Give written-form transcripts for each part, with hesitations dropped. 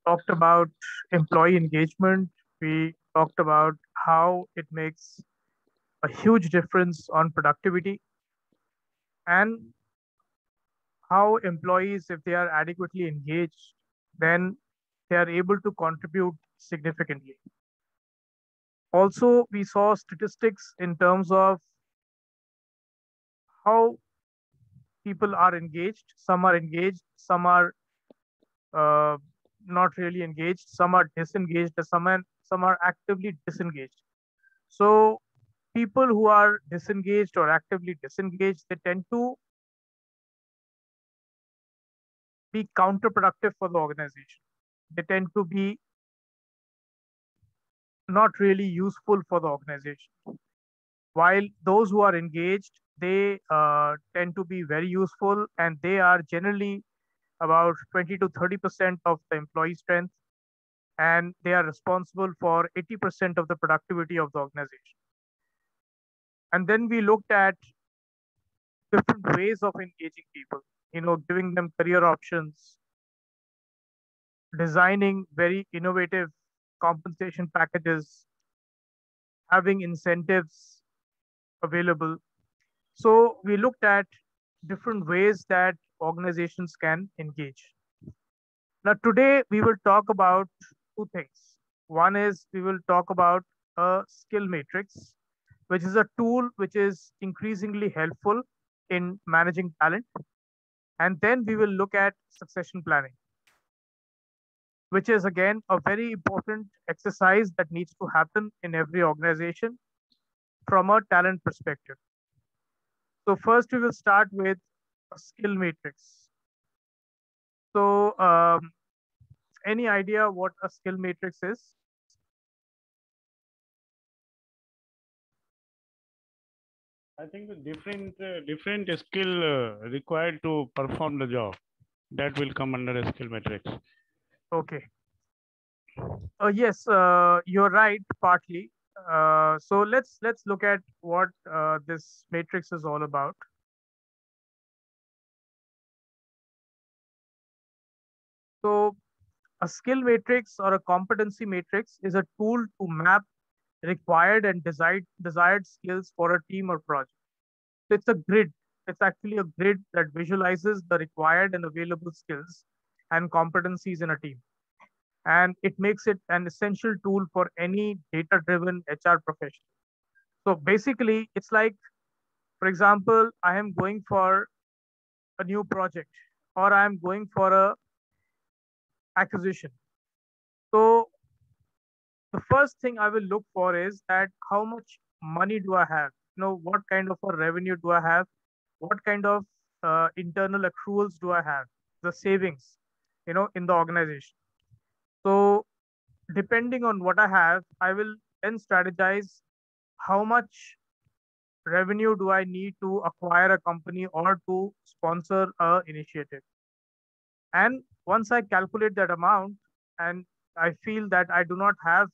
talked about employee engagement. We talked about how it makes a huge difference on productivity and how employees, if they are adequately engaged, then they are able to contribute significantly. Also, we saw statistics in terms of how people are engaged. Some are engaged, some are uh, not really engaged, some are disengaged, some are actively disengaged. So, people who are disengaged or actively disengaged, they tend to be counterproductive for the organization. They tend to be not really useful for the organization. While those who are engaged, they tend to be very useful, and they are generally about 20 to 30% of the employee strength, and they are responsible for 80% of the productivity of the organization. And then we looked at different ways of engaging people, giving them career options, designing very innovative compensation packages, having incentives available. So we looked at different ways that organizations can engage. Now, today we will talk about two things. One is we will talk about a skill matrix, which is a tool which is increasingly helpful in managing talent. And then we will look at succession planning, which is again a very important exercise that needs to happen in every organization from a talent perspective. So, first we will start with a skill matrix. So, any idea what a skill matrix is? I think the different skill required to perform the job that will come under a skill matrix. Okay. Yes, you're right, partly. So let's look at what this matrix is all about. So a skill matrix or a competency matrix is a tool to map required and desired skills for a team or project. So it's a grid. It's actually a grid that visualizes the required and available skills and competencies in a team. And it makes it an essential tool for any data driven HR professional. So basically, it's like, for example, I am going for a new project or I am going for a acquisition. So the first thing I will look for is that how much money do I have? What kind of a revenue do I have? What kind of internal accruals do I have? The savings, in the organization. So depending on what I have, I will then strategize how much revenue do I need to acquire a company or to sponsor a initiative. And once I calculate that amount and I feel that I do not have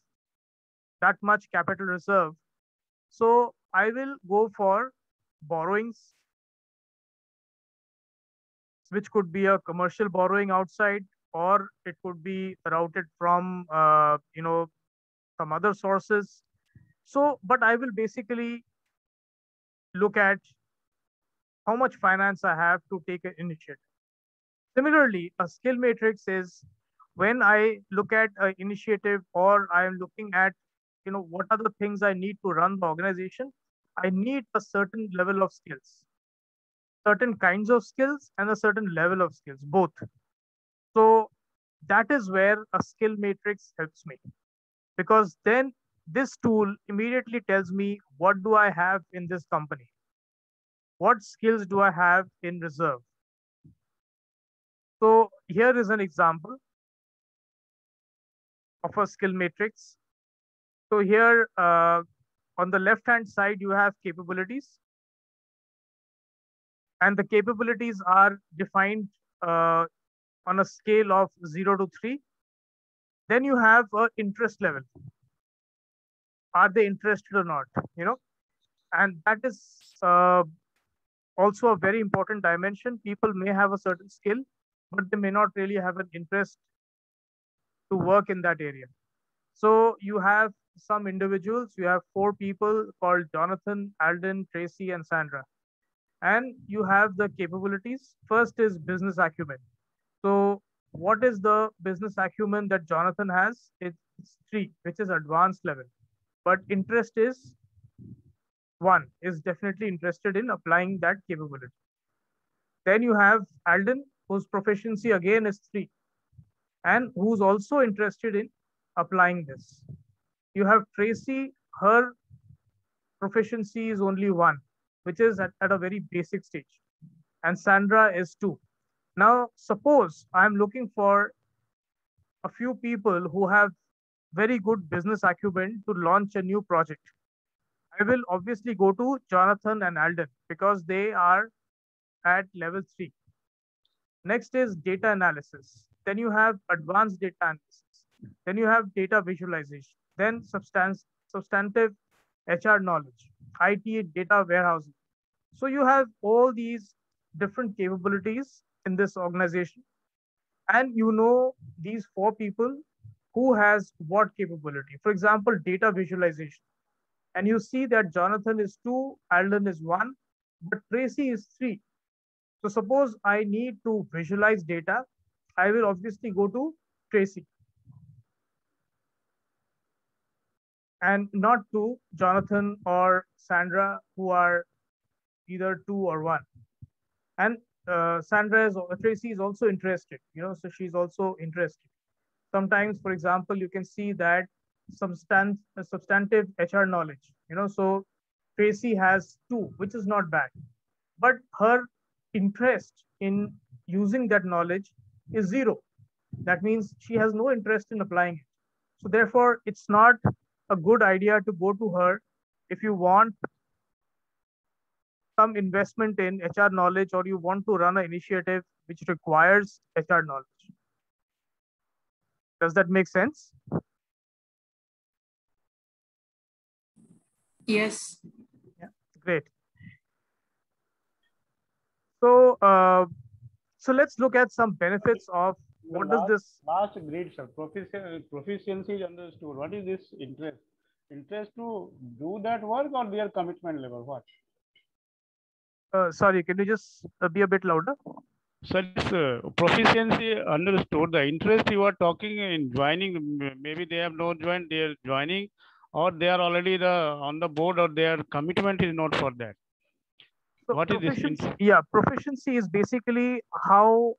that much capital reserve, so I will go for borrowings, which could be a commercial borrowing outside, or it could be routed from some other sources. So, but I will basically look at how much finance I have to take an initiative. Similarly, a skill matrix is when I look at an initiative or I am looking at, what are the things I need to run the organization. I need a certain level of skills, certain kinds of skills, and a certain level of skills, both. So that is where a skill matrix helps me, because then this tool immediately tells me what do I have in this company, what skills do I have in reserve. So here is an example of a skill matrix. So here on the left hand side, you have capabilities, and the capabilities are defined uh, on a scale of 0 to 3. Then you have a interest level. Are they interested or not? You know, and that is also a very important dimension. People may have a certain skill, but they may not really have an interest to work in that area. So you have some individuals, you have 4 people called Jonathan, Alden, Tracy, and Sandra. And you have the capabilities. First is business acumen. So what is the business acumen that Jonathan has? It's 3, which is advanced level. But interest is 1, is definitely interested in applying that capability. Then you have Alden, whose proficiency again is 3, and who's also interested in applying this. You have Tracy, her proficiency is only 1, which is at a very basic stage. And Sandra is 2. Now, suppose I'm looking for a few people who have very good business acumen to launch a new project. I will obviously go to Jonathan and Alden because they are at level 3. Next is data analysis. Then you have advanced data analysis. Then you have data visualization. Then substantive HR knowledge, IT data warehousing. So you have all these different capabilities in this organization. And you know these 4 people who has what capability. For example, data visualization. And you see that Jonathan is 2, Alden is 1, but Tracy is 3. So suppose I need to visualize data, I will obviously go to Tracy and not to Jonathan or Sandra, who are either 2 or 1. And Tracy is also interested, so she's also interested. Sometimes, for example, you can see that substantive HR knowledge, so Tracy has 2, which is not bad, but her interest in using that knowledge is 0. That means she has no interest in applying it. So therefore, it's not a good idea to go to her if you want some investment in HR knowledge or you want to run an initiative which requires HR knowledge. Does that make sense? Yes. Yeah, great. So let's look at some benefits of what does this. Last grade, sir. Proficiency is understood. What is this interest? Interest to do that work or their commitment level? What? Sorry, can you just be a bit louder? So proficiency understood. The interest you are talking in joining, maybe they have not joined, they are joining, or they are already on the board, or their commitment is not for that. So what is this? Yeah, proficiency is basically how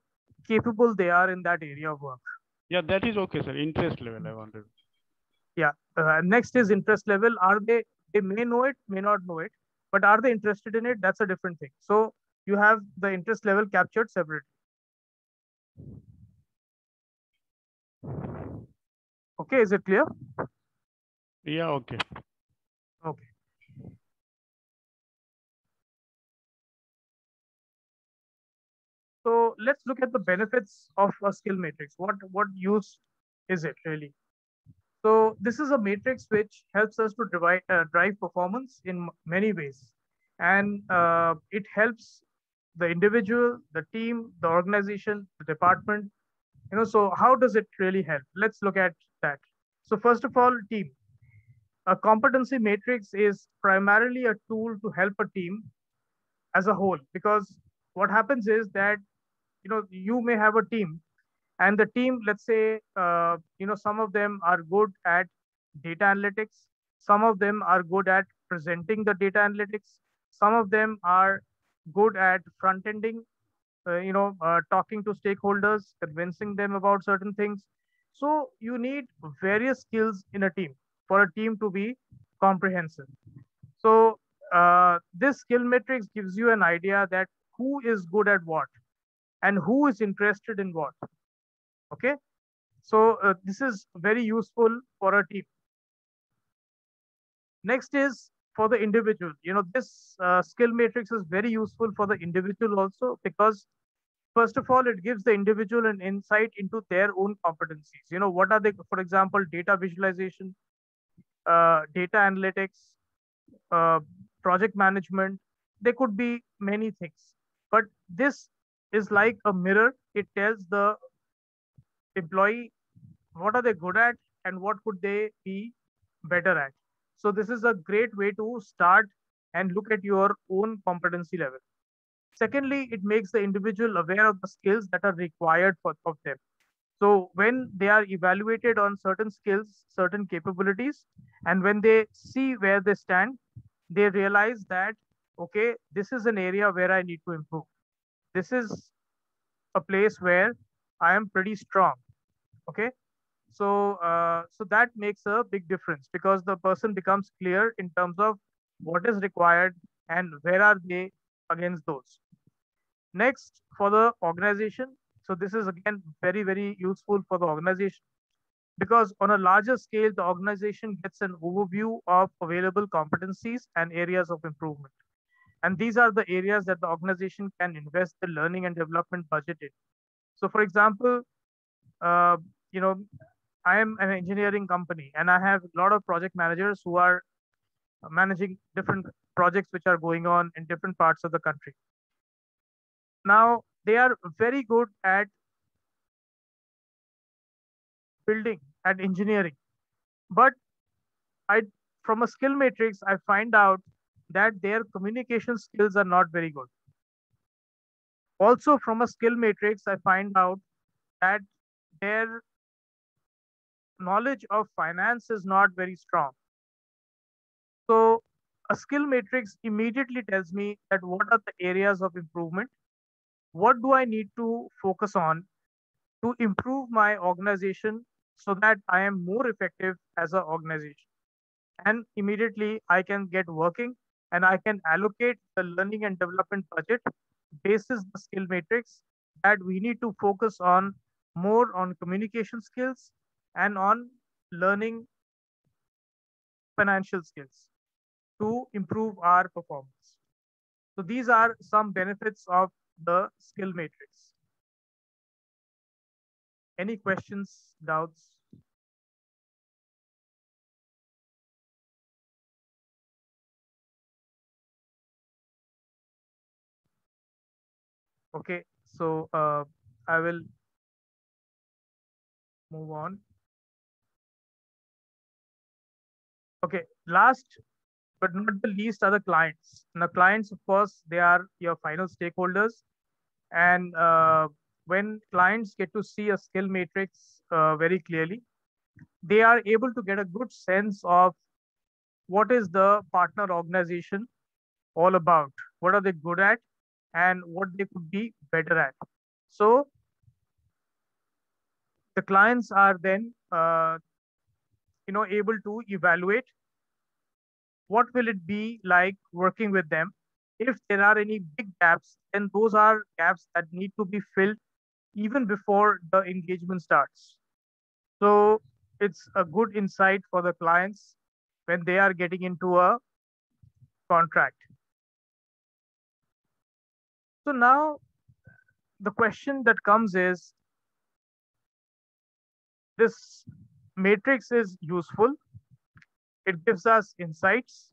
capable they are in that area of work. Yeah, that is okay, sir. Interest level, I wanted. Yeah. Next is interest level. They may know it, may not know it, but are they interested in it? That's a different thing. So you have the interest level captured separately. Okay, is it clear? Yeah, okay. Okay. So let's look at the benefits of a skill matrix. What use is it really? So this is a matrix which helps us to drive performance in many ways. And it helps the individual, the team, the organization, the department. So how does it really help? Let's look at that. So first of all, team. A competency matrix is primarily a tool to help a team as a whole, because what happens is that you may have a team, and the team, let's say, some of them are good at data analytics, some of them are good at presenting the data analytics, some of them are good at front ending, talking to stakeholders, convincing them about certain things. So you need various skills in a team for a team to be comprehensive. So this skill matrix gives you an idea that who is good at what and who is interested in what. Okay, so this is very useful for a team. Next is for the individual. This skill matrix is very useful for the individual also, because first of all, it gives the individual an insight into their own competencies. What are they? For example, data visualization, data analytics, project management. There could be many things, but this is like a mirror. It tells the employee what are they good at and what could they be better at. So this is a great way to start and look at your own competency level. Secondly, it makes the individual aware of the skills that are required of them. So when they are evaluated on certain skills, certain capabilities, and when they see where they stand, they realize that, okay, this is an area where I need to improve. This is a place where I am pretty strong. Okay. So that makes a big difference because the person becomes clear in terms of what is required and where are they against those. Next, for the organization. So this is again very, very useful for the organization because on a larger scale, the organization gets an overview of available competencies and areas of improvement. And these are the areas that the organization can invest the learning and development budget in. So for example, uh, you know, I am an engineering company and I have a lot of project managers who are managing different projects which are going on in different parts of the country. Now, they are very good at building and engineering, but I, from a skill matrix, I find out that their communication skills are not very good. Also, from a skill matrix, I find out that their knowledge of finance is not very strong. So, a skill matrix immediately tells me that what are the areas of improvement, what do I need to focus on to improve my organization so that I am more effective as an organization. And immediately I can get working and I can allocate the learning and development budget basis the skill matrix that we need to focus on more on communication skills and on learning financial skills to improve our performance. So these are some benefits of the skill matrix. Any questions, doubts? Okay, so I will move on. Okay, last but not the least are the clients. Now, clients, of course, they are your final stakeholders. And when clients get to see a skill matrix very clearly, they are able to get a good sense of what is the partner organization all about, what are they good at, and what they could be better at. So the clients are then able to evaluate what will it be like working with them. If there are any big gaps, then those are gaps that need to be filled even before the engagement starts. So it's a good insight for the clients when they are getting into a contract. So now the question that comes is, this matrix is useful. It gives us insights.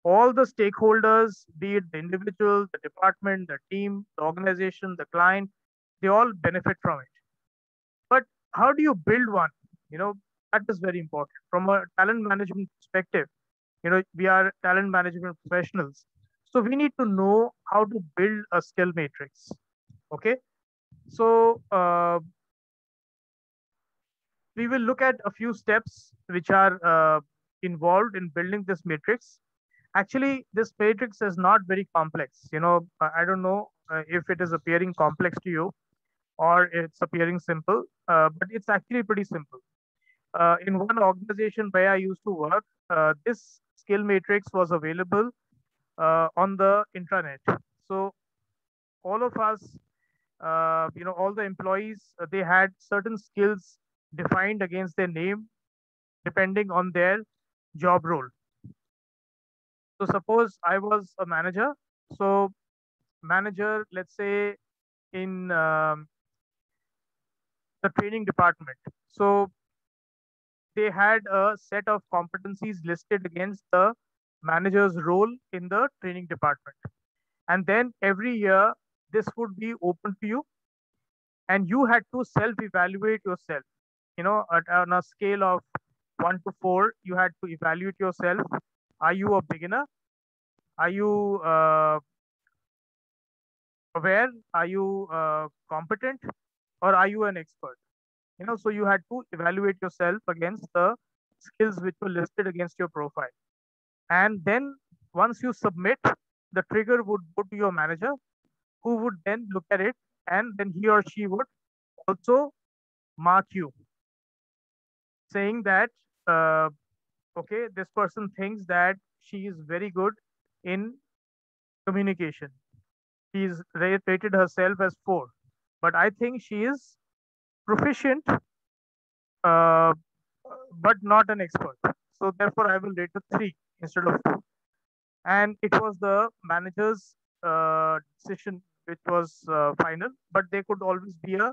All the stakeholders, be it the individual, the department, the team, the organization, the client, they all benefit from it. But how do you build one? You know, that is very important. From a talent management perspective, we are talent management professionals. So we need to know how to build a skill matrix. Okay. So we will look at a few steps which are involved in building this matrix. Actually, this matrix is not very complex. I don't know if it is appearing complex to you or it's appearing simple, but it's actually pretty simple. In one organization where I used to work, this skill matrix was available on the intranet. So all of us, all the employees, they had certain skills defined against their name depending on their job role. So suppose I was a manager. So manager, let's say in the training department. So they had a set of competencies listed against the manager's role in the training department. And then every year, this would be open to you and you had to self evaluate yourself. on a scale of 1 to 4, you had to evaluate yourself. Are you a beginner? Are you aware? Are you competent? Or are you an expert? So you had to evaluate yourself against the skills which were listed against your profile. And then once you submit, the trigger would go to your manager, who would then look at it, and then he or she would also mark you, saying that, okay, this person thinks that she is very good in communication. She's rated herself as 4, but I think she is proficient, uh, but not an expert. So therefore, I will rate a 3 instead of 4. And it was the manager's decision which was final, but there could always be a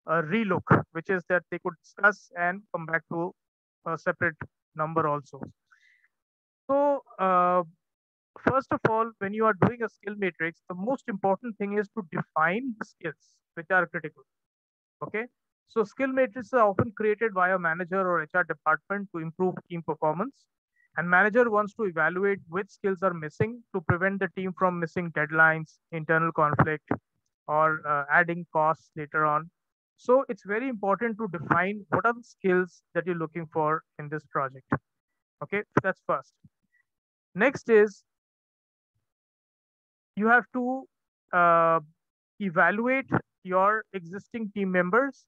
relook, which is that they could discuss and come back to a separate number also. So first of all, when you are doing a skill matrix, the most important thing is to define the skills which are critical. Okay. So skill matrices are often created by a manager or HR department to improve team performance. And manager wants to evaluate which skills are missing to prevent the team from missing deadlines, internal conflict, or adding costs later on. So it's very important to define what are the skills that you're looking for in this project. Okay, that's first. Next is you have to evaluate your existing team members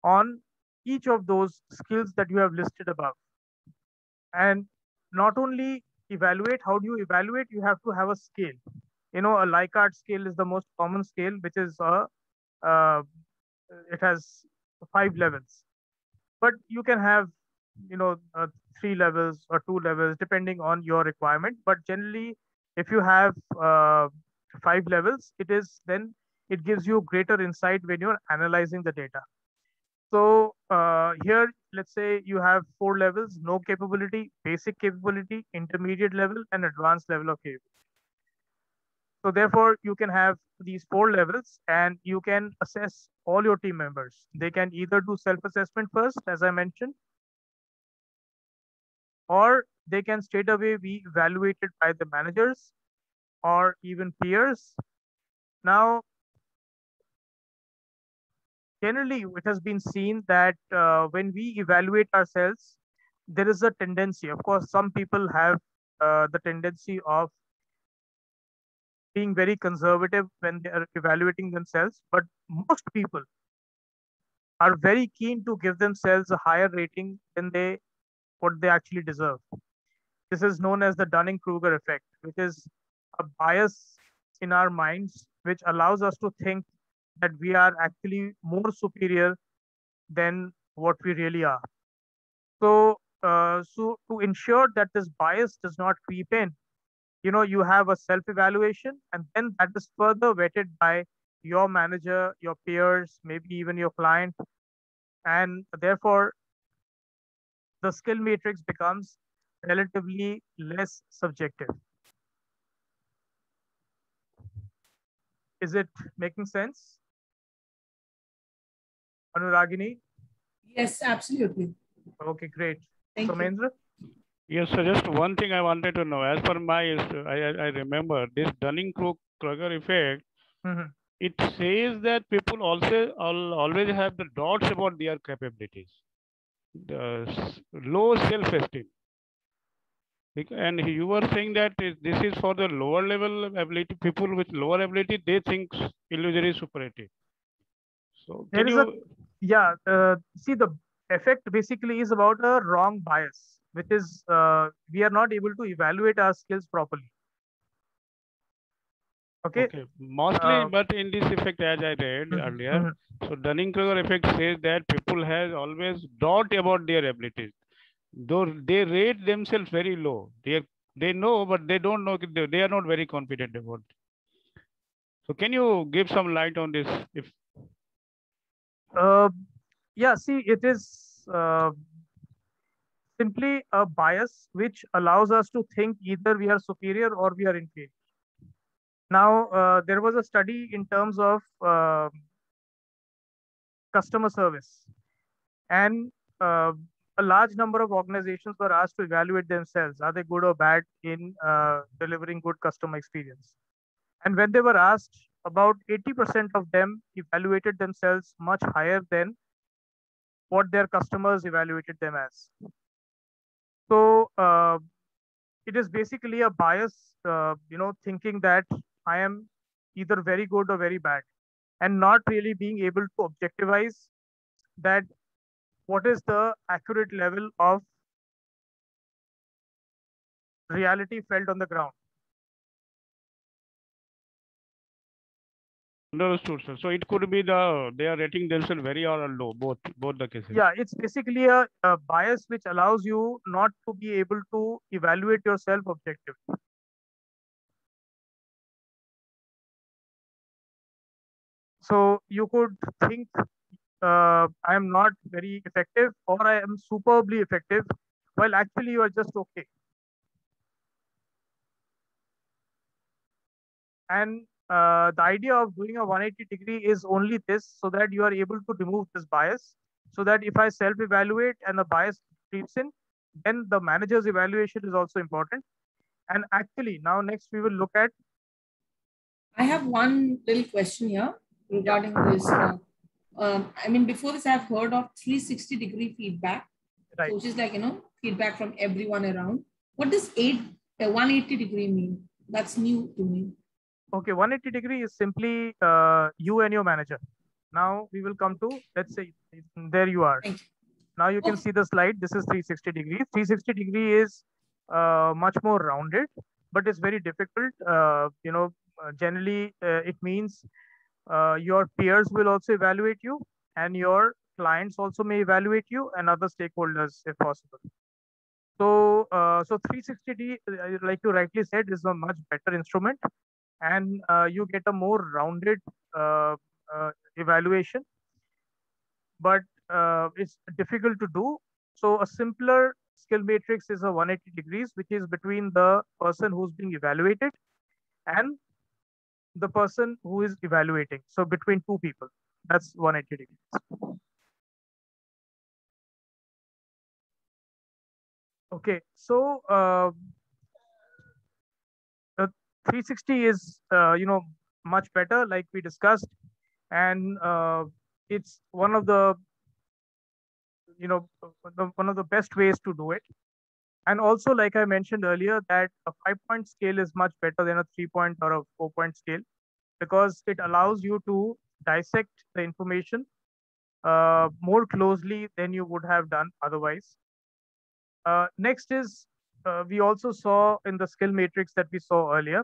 on each of those skills that you have listed above. And not only evaluate, how do you evaluate? You have to have a scale. A Likert scale is the most common scale, which is it has 5 levels. But you can have, 3 levels or 2 levels, depending on your requirement. But generally, if you have 5 levels, it gives you greater insight when you're analyzing the data. So here, let's say you have 4 levels: no capability, basic capability, intermediate level, and advanced level of capability. So therefore, you can have these 4 levels and you can assess all your team members. They can either do self-assessment first, as I mentioned, or they can straight away be evaluated by the managers or even peers. Now, generally, it has been seen that when we evaluate ourselves, there is a tendency. Of course, some people have the tendency of being very conservative when they are evaluating themselves, but most people are very keen to give themselves a higher rating than what they actually deserve. This is known as the Dunning-Kruger effect, which is a bias in our minds, which allows us to think that we are actually more superior than what we really are. So to ensure that this bias does not creep in, you have a self-evaluation, and then that is further vetted by your manager, your peers, maybe even your client. And therefore, the skill matrix becomes relatively less subjective. Is it making sense? Anuragini? Yes, absolutely. Okay, great. Thank you. Somendra? Yes, so just one thing I wanted to know. As per I remember this Dunning-Kruger effect. It says that people always have the doubts about their capabilities, the low self-esteem. And you were saying that this is for the lower level ability, people with lower ability, they think illusory superiority. So There is see, the effect basically is about a wrong bias, which is we are not able to evaluate our skills properly. Okay. Mostly, but in this effect, as I read earlier, so Dunning-Kruger effect says that people have always doubt about their abilities. Though they rate themselves very low. They know, but they don't know. They are not very confident about it. So can you give some light on this? If yeah, see, it is simply a bias which allows us to think either we are superior or we are inferior. Now, there was a study in terms of customer service. And a large number of organizations were asked to evaluate themselves. Are they good or bad in delivering good customer experience? And when they were asked, about 80% of them evaluated themselves much higher than what their customers evaluated them as. So it is basically a bias, thinking that I am either very good or very bad, and not really being able to objectivize that what is the accurate level of reality felt on the ground. Understood, sir. So it could be they are rating themselves very or low, both the cases. Yeah, it's basically a bias which allows you not to be able to evaluate yourself objectively. So you could think I am not very effective or I am superbly effective, while actually you are just okay. And the idea of doing a 180-degree is only this, so that you are able to remove this bias. So that if I self-evaluate and the bias creeps in, then the manager's evaluation is also important. And actually, now next we will look at. I have one little question here regarding this. I mean, before this, I've heard of 360-degree feedback. Right. So which is like, feedback from everyone around. What does 180-degree mean? That's new to me. Okay, 180-degree is simply you and your manager. Now we will come to, let's say, there you are. Now you can see the slide. This is 360 degrees. 360 degree is much more rounded, but it's very difficult. Generally, it means your peers will also evaluate you, and your clients also may evaluate you, and other stakeholders if possible. So 360D, like you rightly said, is a much better instrument, and you get a more rounded uh, evaluation, but it's difficult to do. So a simpler skill matrix is a 180 degrees, which is between the person who's being evaluated and the person who is evaluating. So between two people, that's 180 degrees. Okay, so the 360 is much better, like we discussed, and it's one of the one of the best ways to do it. And also, like I mentioned earlier, that a 5-point scale is much better than a 3-point or a 4-point scale, because it allows you to dissect the information more closely than you would have done otherwise. Next is, we also saw in the skill matrix that we saw earlier,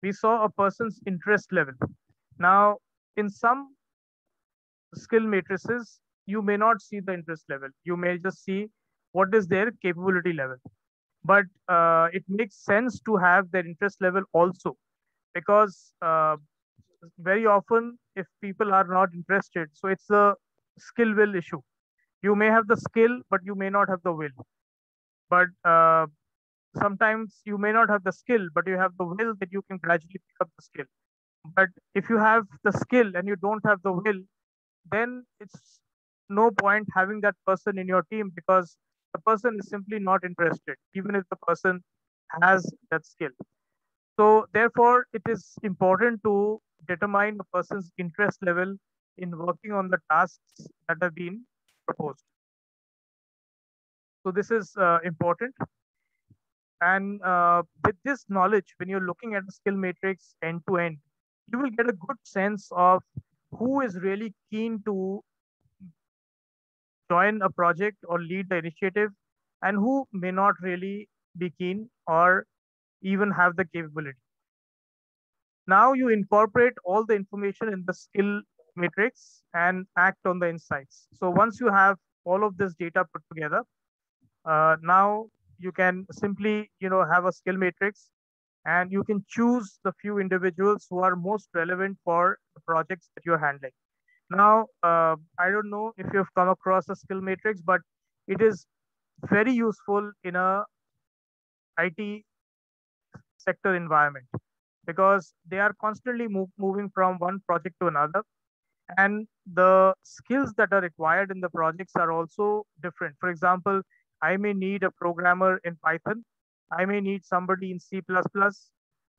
we saw a person's interest level. Now, in some skill matrices, you may not see the interest level. You may just see what is their capability level. But it makes sense to have their interest level also, because very often if people are not interested, so it's a skill will issue. You may have the skill, but you may not have the will. But sometimes you may not have the skill, but you have the will that you can gradually pick up the skill. But if you have the skill and you don't have the will, then it's no point having that person in your team, because the person is simply not interested, even if the person has that skill. So therefore, it is important to determine a person's interest level in working on the tasks that have been proposed. So this is important. And with this knowledge, when you're looking at the skill matrix end to end, you will get a good sense of who is really keen to join a project or lead the initiative, and who may not really be keen or even have the capability. Now you incorporate all the information in the skill matrix and act on the insights. So once you have all of this data put together, now you can simply have a skill matrix, and you can choose the few individuals who are most relevant for the projects that you're handling. Now, I don't know if you've come across a skill matrix, but it is very useful in a IT sector environment, because they are constantly moving from one project to another. And the skills that are required in the projects are also different. For example, I may need a programmer in Python. I may need somebody in C++.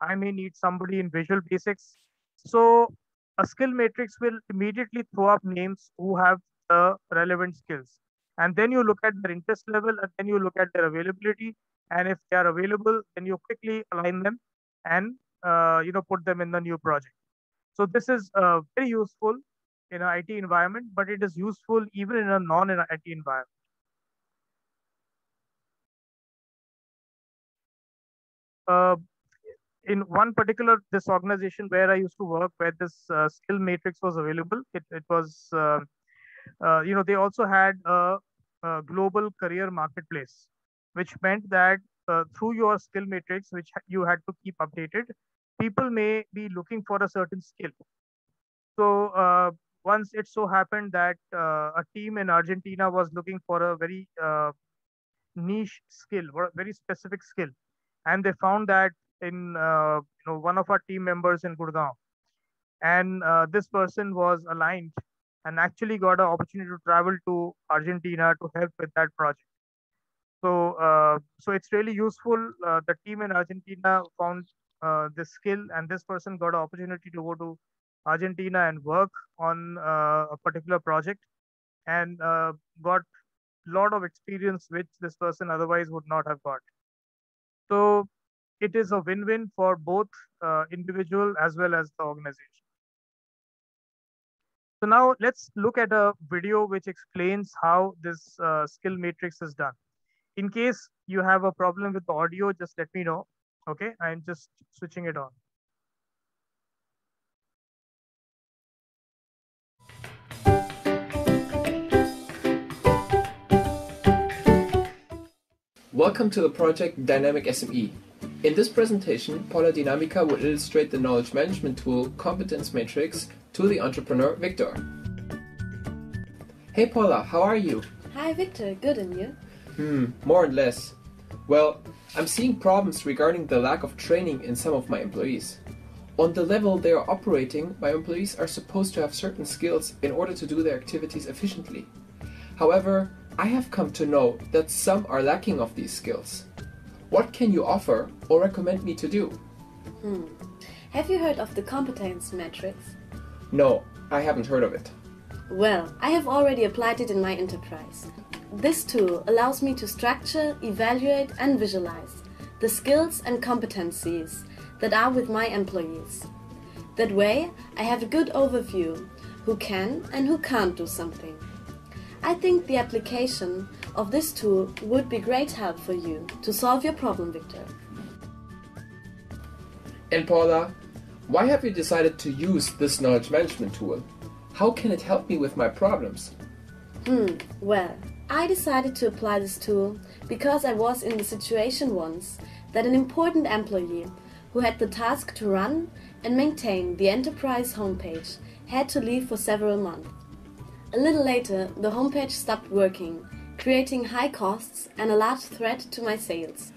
I may need somebody in Visual Basics. So a skill matrix will immediately throw up names who have the relevant skills. And then you look at their interest level, and then you look at their availability. And if they are available, then you quickly align them and put them in the new project. So this is very useful in an IT environment, but it is useful even in a non-IT environment. In one particular this organization where I used to work, where this skill matrix was available, it was they also had a global career marketplace, which meant that through your skill matrix, which you had to keep updated, people may be looking for a certain skill. So once it so happened that a team in Argentina was looking for a very niche skill or a very specific skill, and they found that in one of our team members in Gurgaon, and this person was aligned and actually got an opportunity to travel to Argentina to help with that project. So it's really useful. The team in Argentina found this skill, and this person got an opportunity to go to Argentina and work on a particular project, and got a lot of experience which this person otherwise would not have got. So it is a win-win for both individual as well as the organization. So now let's look at a video which explains how this skill matrix is done. In case you have a problem with the audio, just let me know. Okay, I'm just switching it on. Welcome to the project Dynamic SME. In this presentation, Paula Dinamica will illustrate the knowledge management tool Competence Matrix to the entrepreneur Victor. Hey Paula, how are you? Hi Victor, good, and you? More or less. Well, I'm seeing problems regarding the lack of training in some of my employees. On the level they are operating, my employees are supposed to have certain skills in order to do their activities efficiently. However, I have come to know that some are lacking of these skills. What can you offer or recommend me to do? Have you heard of the competence matrix? No, I haven't heard of it. Well, I have already applied it in my enterprise. This tool allows me to structure, evaluate and visualize the skills and competencies that are with my employees. That way, I have a good overview who can and who can't do something. I think the application of this tool would be great help for you to solve your problem, Victor. And Paula, why have you decided to use this knowledge management tool? How can it help me with my problems? Well, I decided to apply this tool because I was in the situation once that an important employee who had the task to run and maintain the enterprise homepage had to leave for several months. A little later, the homepage stopped working, creating high costs and a large threat to my sales.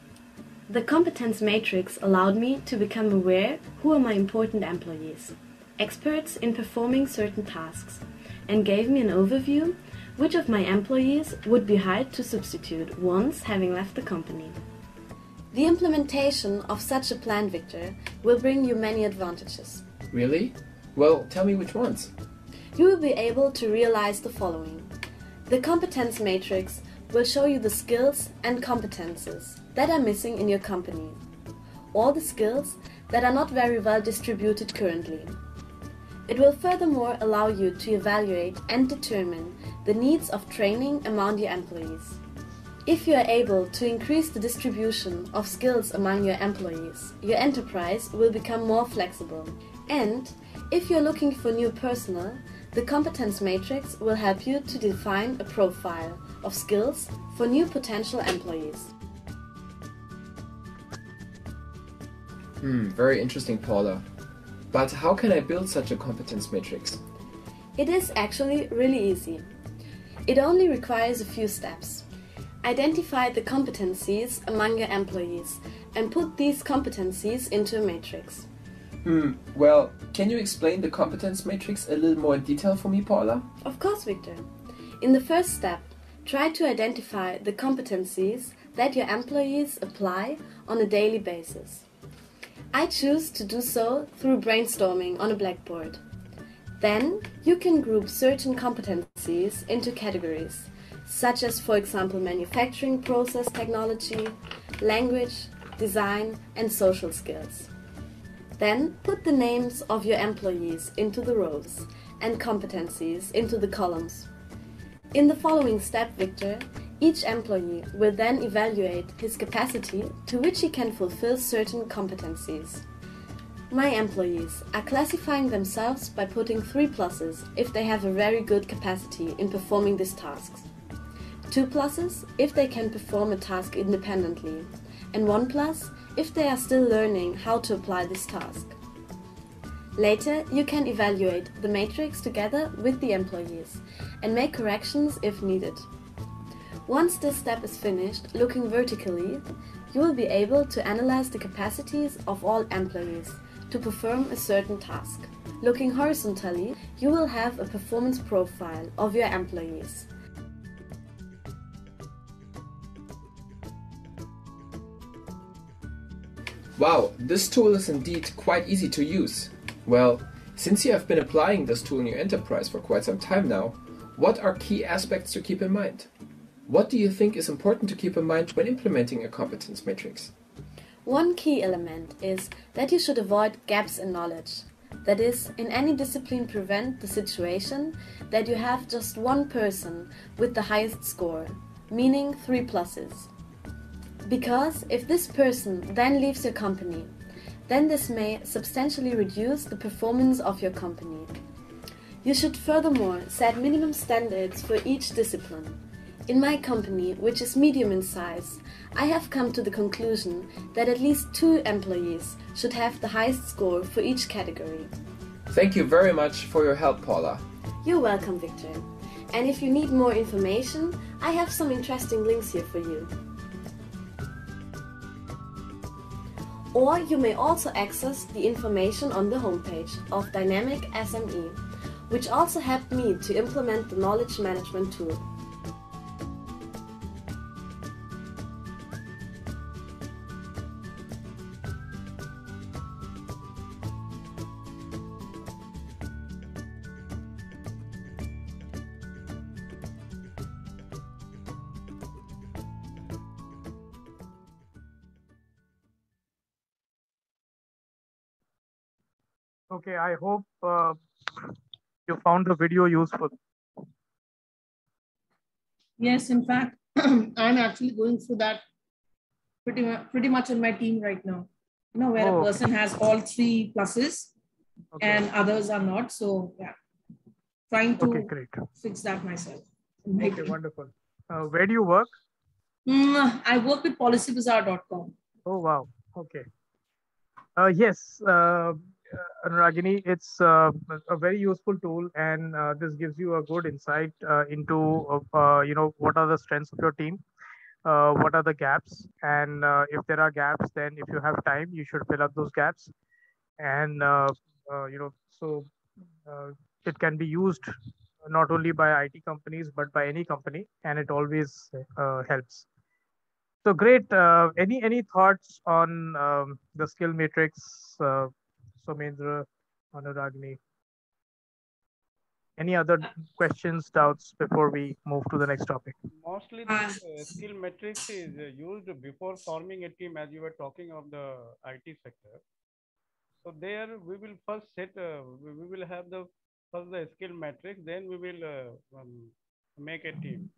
The competence matrix allowed me to become aware who are my important employees, experts in performing certain tasks, and gave me an overview which of my employees would be hired to substitute once having left the company. The implementation of such a plan, Victor, will bring you many advantages. Really? Well, tell me which ones. You will be able to realize the following. The competence matrix will show you the skills and competences that are missing in your company, or the skills that are not very well distributed currently. It will furthermore allow you to evaluate and determine the needs of training among your employees. If you are able to increase the distribution of skills among your employees, your enterprise will become more flexible. And if you are looking for new personnel, the competence matrix will help you to define a profile of skills for new potential employees. Very interesting, Paula. But how can I build such a competence matrix? It is actually really easy. It only requires a few steps. Identify the competencies among your employees and put these competencies into a matrix. Well, can you explain the competence matrix a little more in detail for me, Paula? Of course, Victor. In the first step, try to identify the competencies that your employees apply on a daily basis. I choose to do so through brainstorming on a blackboard. Then you can group certain competencies into categories, such as, for example, manufacturing process technology, language, design, and social skills. Then put the names of your employees into the rows and competencies into the columns. In the following step, Victor, each employee will then evaluate his capacity to which he can fulfill certain competencies. My employees are classifying themselves by putting 3 pluses if they have a very good capacity in performing these tasks, 2 pluses if they can perform a task independently, and 1 plus if they are still learning how to apply this task. Later, you can evaluate the matrix together with the employees and make corrections if needed. Once this step is finished, looking vertically, you will be able to analyze the capacities of all employees to perform a certain task. Looking horizontally, you will have a performance profile of your employees. Wow, this tool is indeed quite easy to use. Well, since you have been applying this tool in your enterprise for quite some time now, what are key aspects to keep in mind? What do you think is important to keep in mind when implementing a competence matrix? One key element is that you should avoid gaps in knowledge. That is, in any discipline prevent the situation that you have just one person with the highest score, meaning 3 pluses. Because if this person then leaves your company, then this may substantially reduce the performance of your company. You should furthermore set minimum standards for each discipline. In my company, which is medium in size, I have come to the conclusion that at least 2 employees should have the highest score for each category. Thank you very much for your help, Paula. You're welcome, Victor. And if you need more information, I have some interesting links here for you. Or you may also access the information on the homepage of Dynamic SME, which also helped me to implement the knowledge management tool. Okay, I hope you found the video useful. Yes, in fact, I'm actually going through that pretty much in my team right now. You know, where a person has all 3 pluses and others are not. So yeah, trying to fix that myself. Okay, wonderful. Where do you work? I work with policybazaar.com. Oh, wow. Okay. Yes, Anuragini, it's a very useful tool, and this gives you a good insight into what are the strengths of your team, what are the gaps, and if there are gaps, then if you have time, you should fill up those gaps, and so it can be used not only by IT companies but by any company, and it always helps. So great. Any thoughts on the skill matrix, Somendra, Anuragini? Any other questions, doubts before we move to the next topic? Mostly the skill matrix is used before forming a team, as you were talking of the IT sector. So there we will first set, we will have the skill matrix, then we will make a team.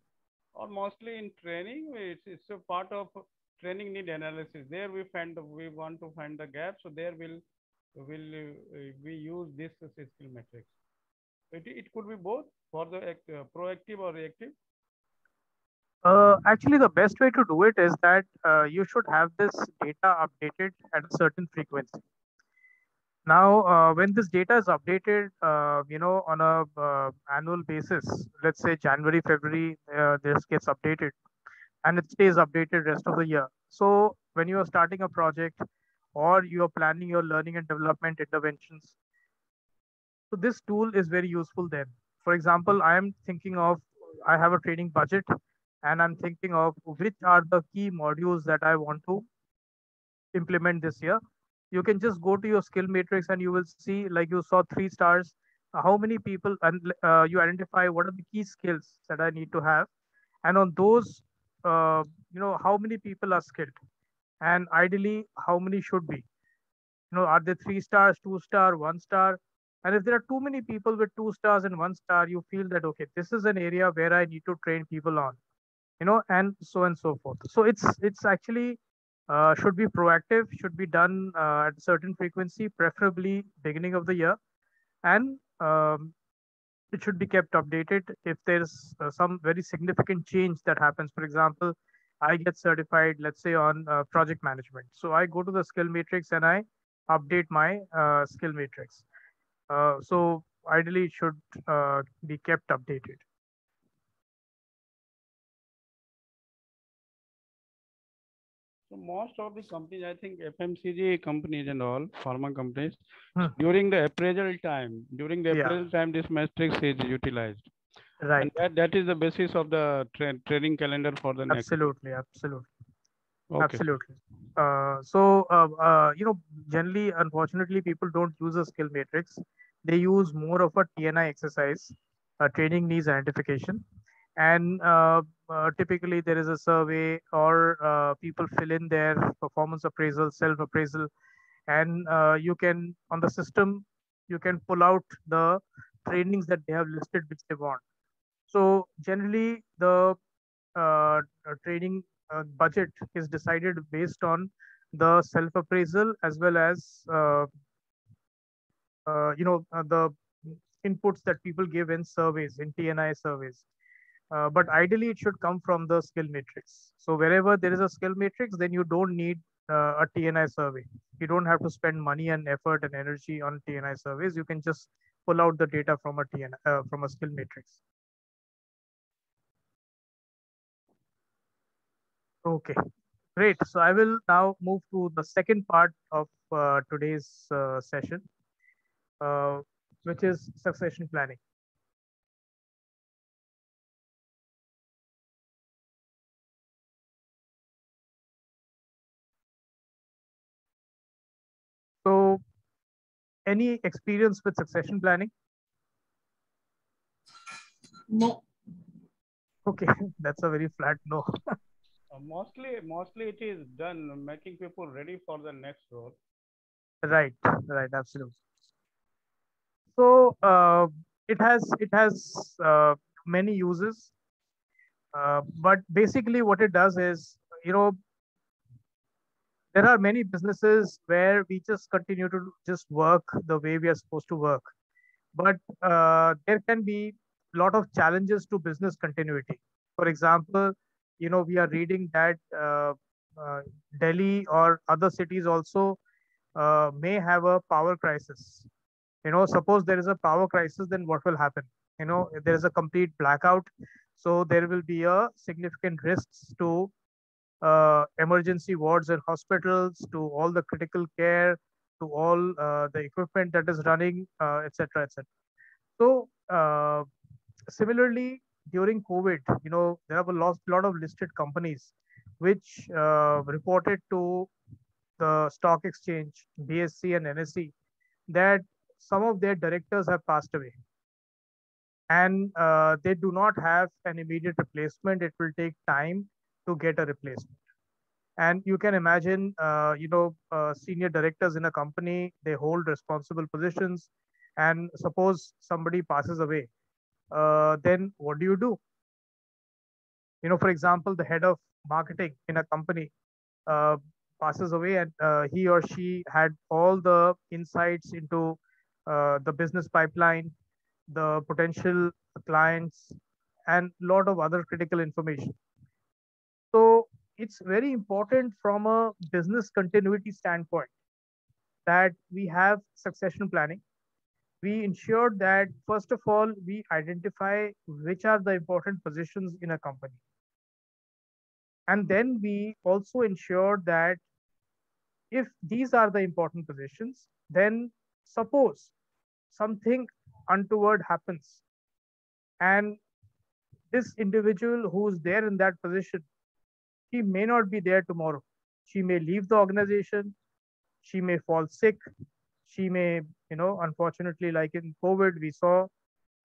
Or mostly in training, it's a part of training need analysis. There we want to find the gap. So there we use this skill matrix. It could be both for the proactive or reactive. Actually, the best way to do it is that you should have this data updated at a certain frequency. Now, when this data is updated, on a annual basis, let's say January, February, this gets updated, and it stays updated rest of the year. So when you are starting a project, or you are planning your learning and development interventions. So this tool is very useful then. For example, I have a training budget and I'm thinking of which are the key modules that I want to implement this year. You can just go to your skill matrix and you will see, like you saw 3 stars, how many people, and you identify what are the key skills that I need to have. And on those, how many people are skilled and ideally how many should be. Are they 3 stars, 2 star, 1 star? And if there are too many people with 2 stars and 1 star, you feel that, okay, this is an area where I need to train people on, and so on and so forth. So it's actually should be proactive, should be done at a certain frequency, preferably beginning of the year, and it should be kept updated if there's some very significant change that happens. For example, I get certified, let's say on project management. So I go to the skill matrix and I update my skill matrix. So ideally, it should be kept updated. So most of the companies, I think FMCG companies and all, pharma companies, Hmm. during the appraisal time, Yeah. this matrix is utilized. Right. And that is the basis of the training calendar for the next year. Absolutely. Okay. Absolutely. Generally, unfortunately, people don't use a skill matrix. They use more of a TNI exercise, training needs identification. And typically, there is a survey or people fill in their performance appraisal, self appraisal, and you can, on the system, you can pull out the trainings that they have listed which they want. So, generally, the training budget is decided based on the self appraisal as well as the inputs that people give in surveys, in TNI surveys. But ideally, it should come from the skill matrix. So wherever there is a skill matrix, then you don't need a TNI survey. You don't have to spend money and effort and energy on TNI surveys. You can just pull out the data from a TNI from a skill matrix. Okay, great. So I will now move to the second part of today's session, uh, which is succession planning. So, any experience with succession planning? No. Okay, that's a very flat no. Mostly it is done making people ready for the next role. Right, absolutely. So it has many uses, but basically what it does is, you know, there are many businesses where we just continue to just work the way we are supposed to work, but there can be a lot of challenges to business continuity. For example, we are reading that uh, Delhi or other cities also may have a power crisis. Suppose there is a power crisis, then what will happen? If there is a complete blackout, so there will be a significant risks to emergency wards and hospitals, to all the critical care, to all the equipment that is running, etc., etc. So similarly, during COVID, there are lot of listed companies which reported to the stock exchange, BSE and NSE, that some of their directors have passed away, and they do not have an immediate replacement. It will take time to get a replacement. And you can imagine, senior directors in a company, they hold responsible positions, and suppose somebody passes away, then what do you do? For example, the head of marketing in a company uh, passes away, and he or she had all the insights into the business pipeline, the potential clients, and a lot of other critical information. So it's very important from a business continuity standpoint that we have succession planning. We ensure that, first of all, we identify which are the important positions in a company. And then we also ensure that if these are the important positions, then suppose something untoward happens and this individual who's there in that position, she may not be there tomorrow. She may leave the organization, she may fall sick, she may, unfortunately, like in COVID, we saw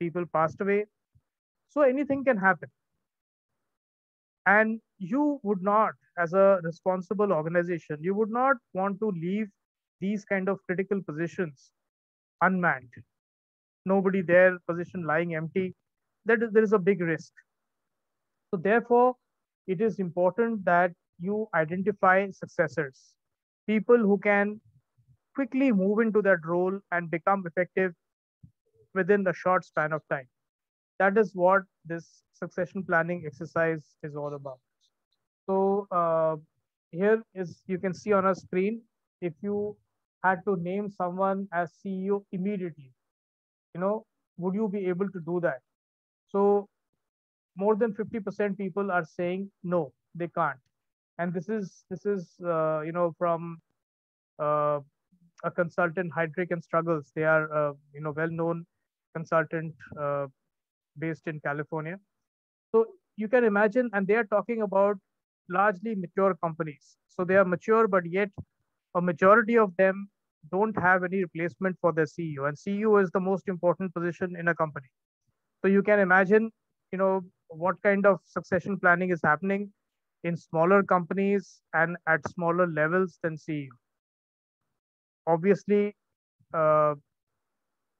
people passed away. So anything can happen. And you would not, as a responsible organization, you would not want to leave these kind of critical positions unmanned. Nobody there, position lying empty. There is a big risk. So therefore, it is important that you identify successors, people who can quickly move into that role and become effective within a short span of time. That is what this succession planning exercise is all about. So here is, you can see on a screen, if you had to name someone as CEO immediately, would you be able to do that? So more than 50% people are saying no, they can't. And this is from uh, a consultant, Heidrick and Struggles. They are well-known consultant based in California. So you can imagine, and they are talking about largely mature companies. So they are mature, but yet a majority of them don't have any replacement for their CEO. And CEO is the most important position in a company. So you can imagine, what kind of succession planning is happening in smaller companies and at smaller levels than CEO. Obviously, uh,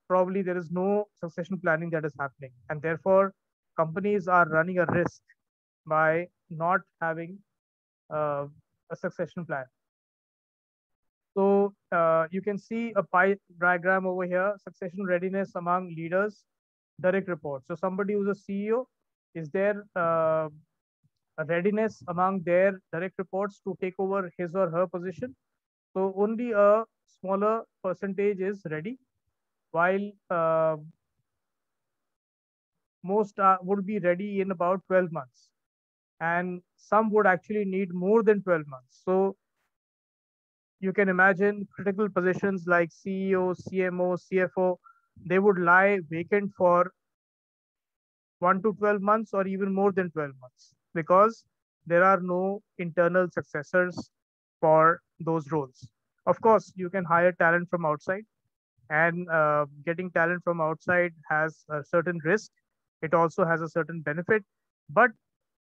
probably there is no succession planning that is happening, and therefore companies are running a risk by not having uh, a succession plan. So you can see a pie diagram over here: succession readiness among leaders, direct reports. So somebody who's a CEO, is there a readiness among their direct reports to take over his or her position? So only a smaller percentage is ready, while most would be ready in about 12 months. And some would actually need more than 12 months. So you can imagine critical positions like CEO, CMO, CFO, they would lie vacant for 1 to 12 months or even more than 12 months because there are no internal successors for those roles. Of course, you can hire talent from outside, and getting talent from outside has a certain risk. It also has a certain benefit. But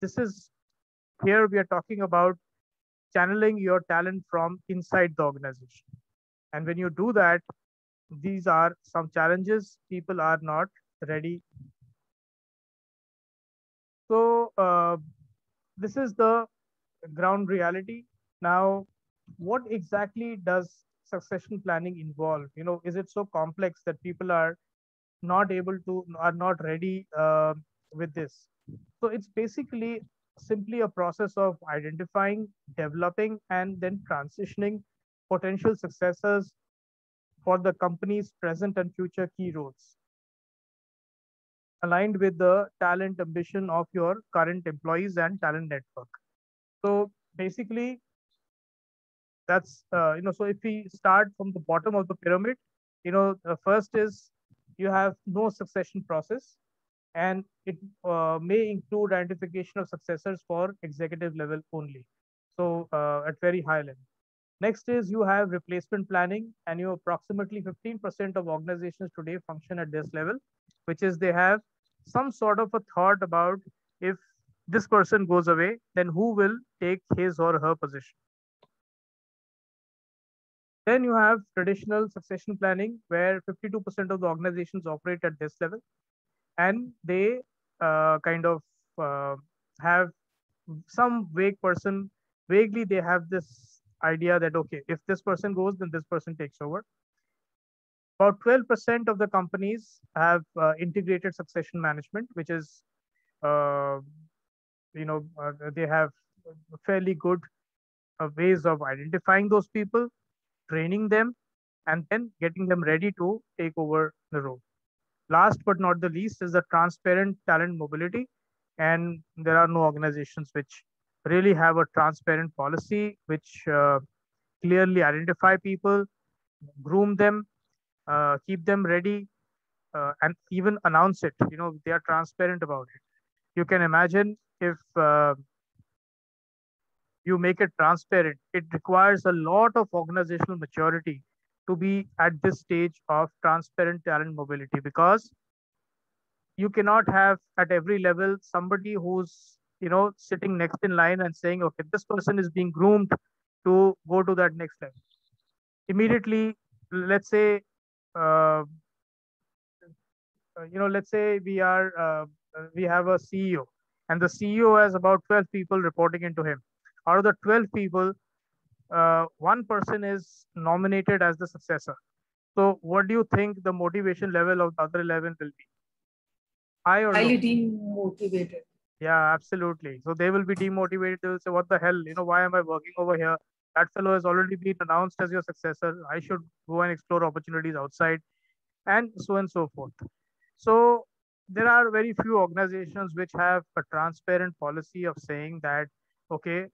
this is, here we are talking about channeling your talent from inside the organization. And when you do that, these are some challenges people are not ready. So this is the ground reality. Now, what exactly does succession planning involve? Is it so complex that people are not ready with this? So it's basically simply a process of identifying, developing, and then transitioning potential successors for the company's present and future key roles, aligned with the talent ambition of your current employees and talent network. So basically, that's so if we start from the bottom of the pyramid, first is you have no succession process, and it may include identification of successors for executive level only, so at very high level. Next is you have replacement planning, and approximately 15% of organizations today function at this level, which is they have some sort of a thought about, if this person goes away, then who will take his or her position. Then you have traditional succession planning, where 52% of the organizations operate at this level, and they kind of have some vaguely they have this idea that, okay, if this person goes, then this person takes over. About 12% of the companies have integrated succession management, which is, uh, they have fairly good ways of identifying those people, training them, and then getting them ready to take over the role. Last but not the least is the transparent talent mobility. And there are no organizations which really have a transparent policy which clearly identify people, groom them, keep them ready, and even announce it. They are transparent about it. You can imagine if you make it transparent. It requires a lot of organizational maturity to be at this stage of transparent talent mobility, because you cannot have at every level somebody who's sitting next in line and saying, okay, this person is being groomed to go to that next level. Immediately, let's say, uh, let's say we have a CEO, and the CEO has about 12 people reporting into him. Out of the 12 people, one person is nominated as the successor. So what do you think the motivation level of the other 11 will be? High or low? Highly demotivated. Yeah, absolutely. So they will be demotivated. They will say, what the hell? Why am I working over here? That fellow has already been announced as your successor. I should go and explore opportunities outside, and so on and so forth. So there are very few organizations which have a transparent policy of saying that, okay,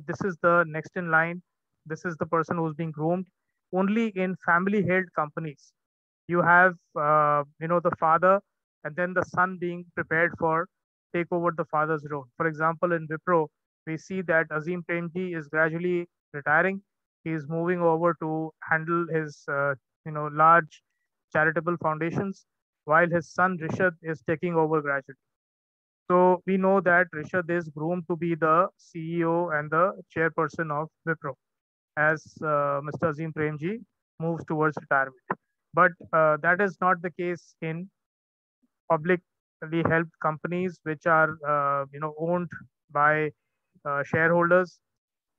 this is the next in line. This is the person who's being groomed. Only in family held companies, you have, the father and then the son being prepared for take over the father's role. For example, in Wipro, we see that Azim Premji is gradually retiring. He is moving over to handle his, large charitable foundations, while his son Rishad is taking over gradually. So we know that Rishad is groomed to be the CEO and the chairperson of Wipro as Mr. Azim Premji moves towards retirement. But that is not the case in publicly held companies, which are owned by shareholders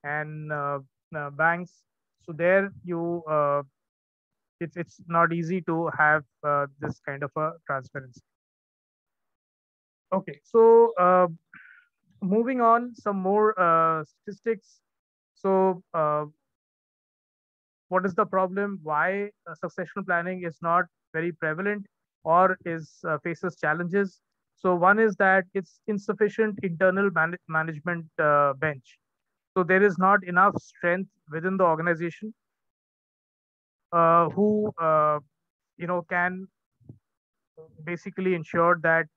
and banks. So there it's not easy to have this kind of a transparency. Okay, so moving on, some more statistics. So what is the problem? Why succession planning is not very prevalent or is faces challenges? So one is that it's insufficient internal management bench. So there is not enough strength within the organization who can basically ensure that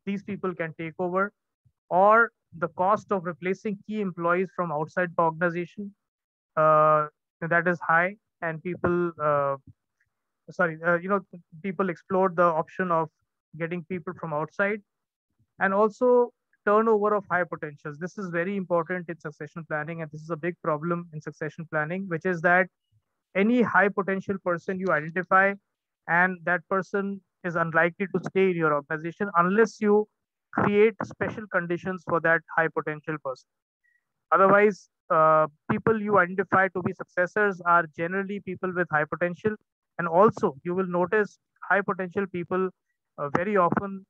these people can take over, or the cost of replacing key employees from outside the organization, uh, that is high, and people explored the option of getting people from outside. And also turnover of high potentials. This is very important in succession planning, and this is a big problem in succession planning, which is that any high potential person you identify, and that person is unlikely to stay in your organization unless you create special conditions for that high potential person. Otherwise, people you identify to be successors are generally people with high potential. And also, you will notice high potential people very often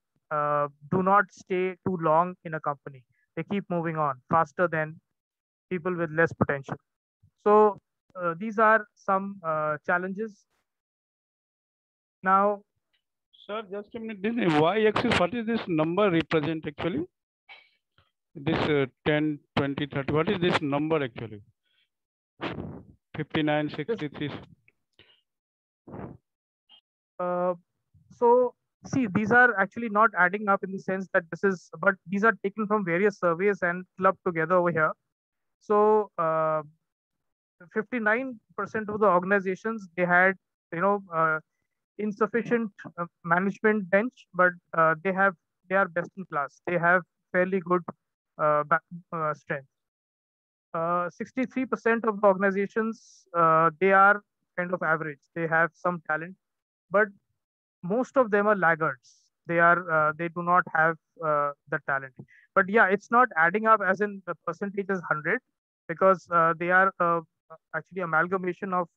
do not stay too long in a company. They keep moving on faster than people with less potential. So, these are some challenges. Now, Sir, just a minute. This y-axis, what is this number represent actually? This 10, 20, 30. What is this number actually? 59, 63. So see, these are actually not adding up in the sense that this is, but these are taken from various surveys and clubbed together over here. So 59% of the organizations, they had, insufficient management bench, but they are best in class. They have fairly good strength. 63% of the organizations, they are kind of average. They have some talent, but most of them are laggards. They do not have the talent. But yeah, it's not adding up as in the percentage is 100, because they are actually amalgamation of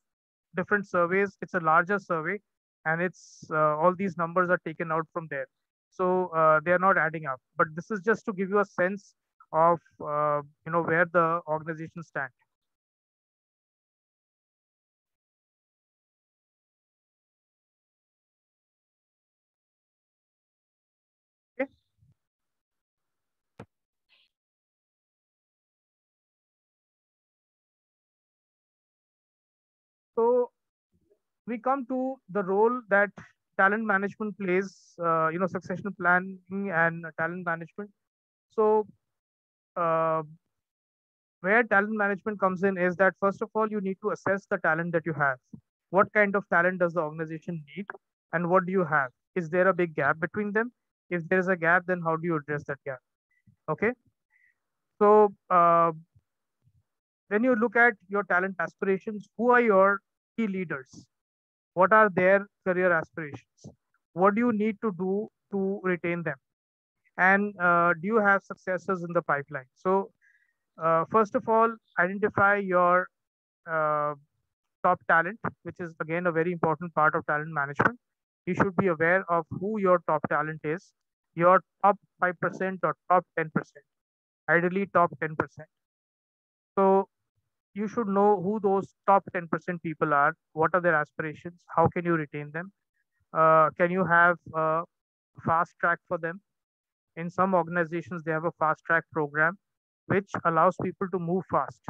different surveys. It's a larger survey, and it's all these numbers are taken out from there. So they are not adding up. But this is just to give you a sense of where the organization stand. Okay. So we come to the role that talent management plays, succession planning and talent management. So uh, where talent management comes in is that first of all, you need to assess the talent that you have. What kind of talent does the organization need, and what do you have? Is there a big gap between them? If there is a gap, then how do you address that gap? Okay. So when you look at your talent aspirations, who are your key leaders? What are their career aspirations? What do you need to do to retain them? And do you have successors in the pipeline? So first of all, identify your uh, top talent, which is again a very important part of talent management. You should be aware of who your top talent is, your top 5% or top 10%, ideally top 10%. So you should know who those top 10% people are, what are their aspirations, how can you retain them, can you have a fast track for them. In some organizations, they have a fast track program which allows people to move fast.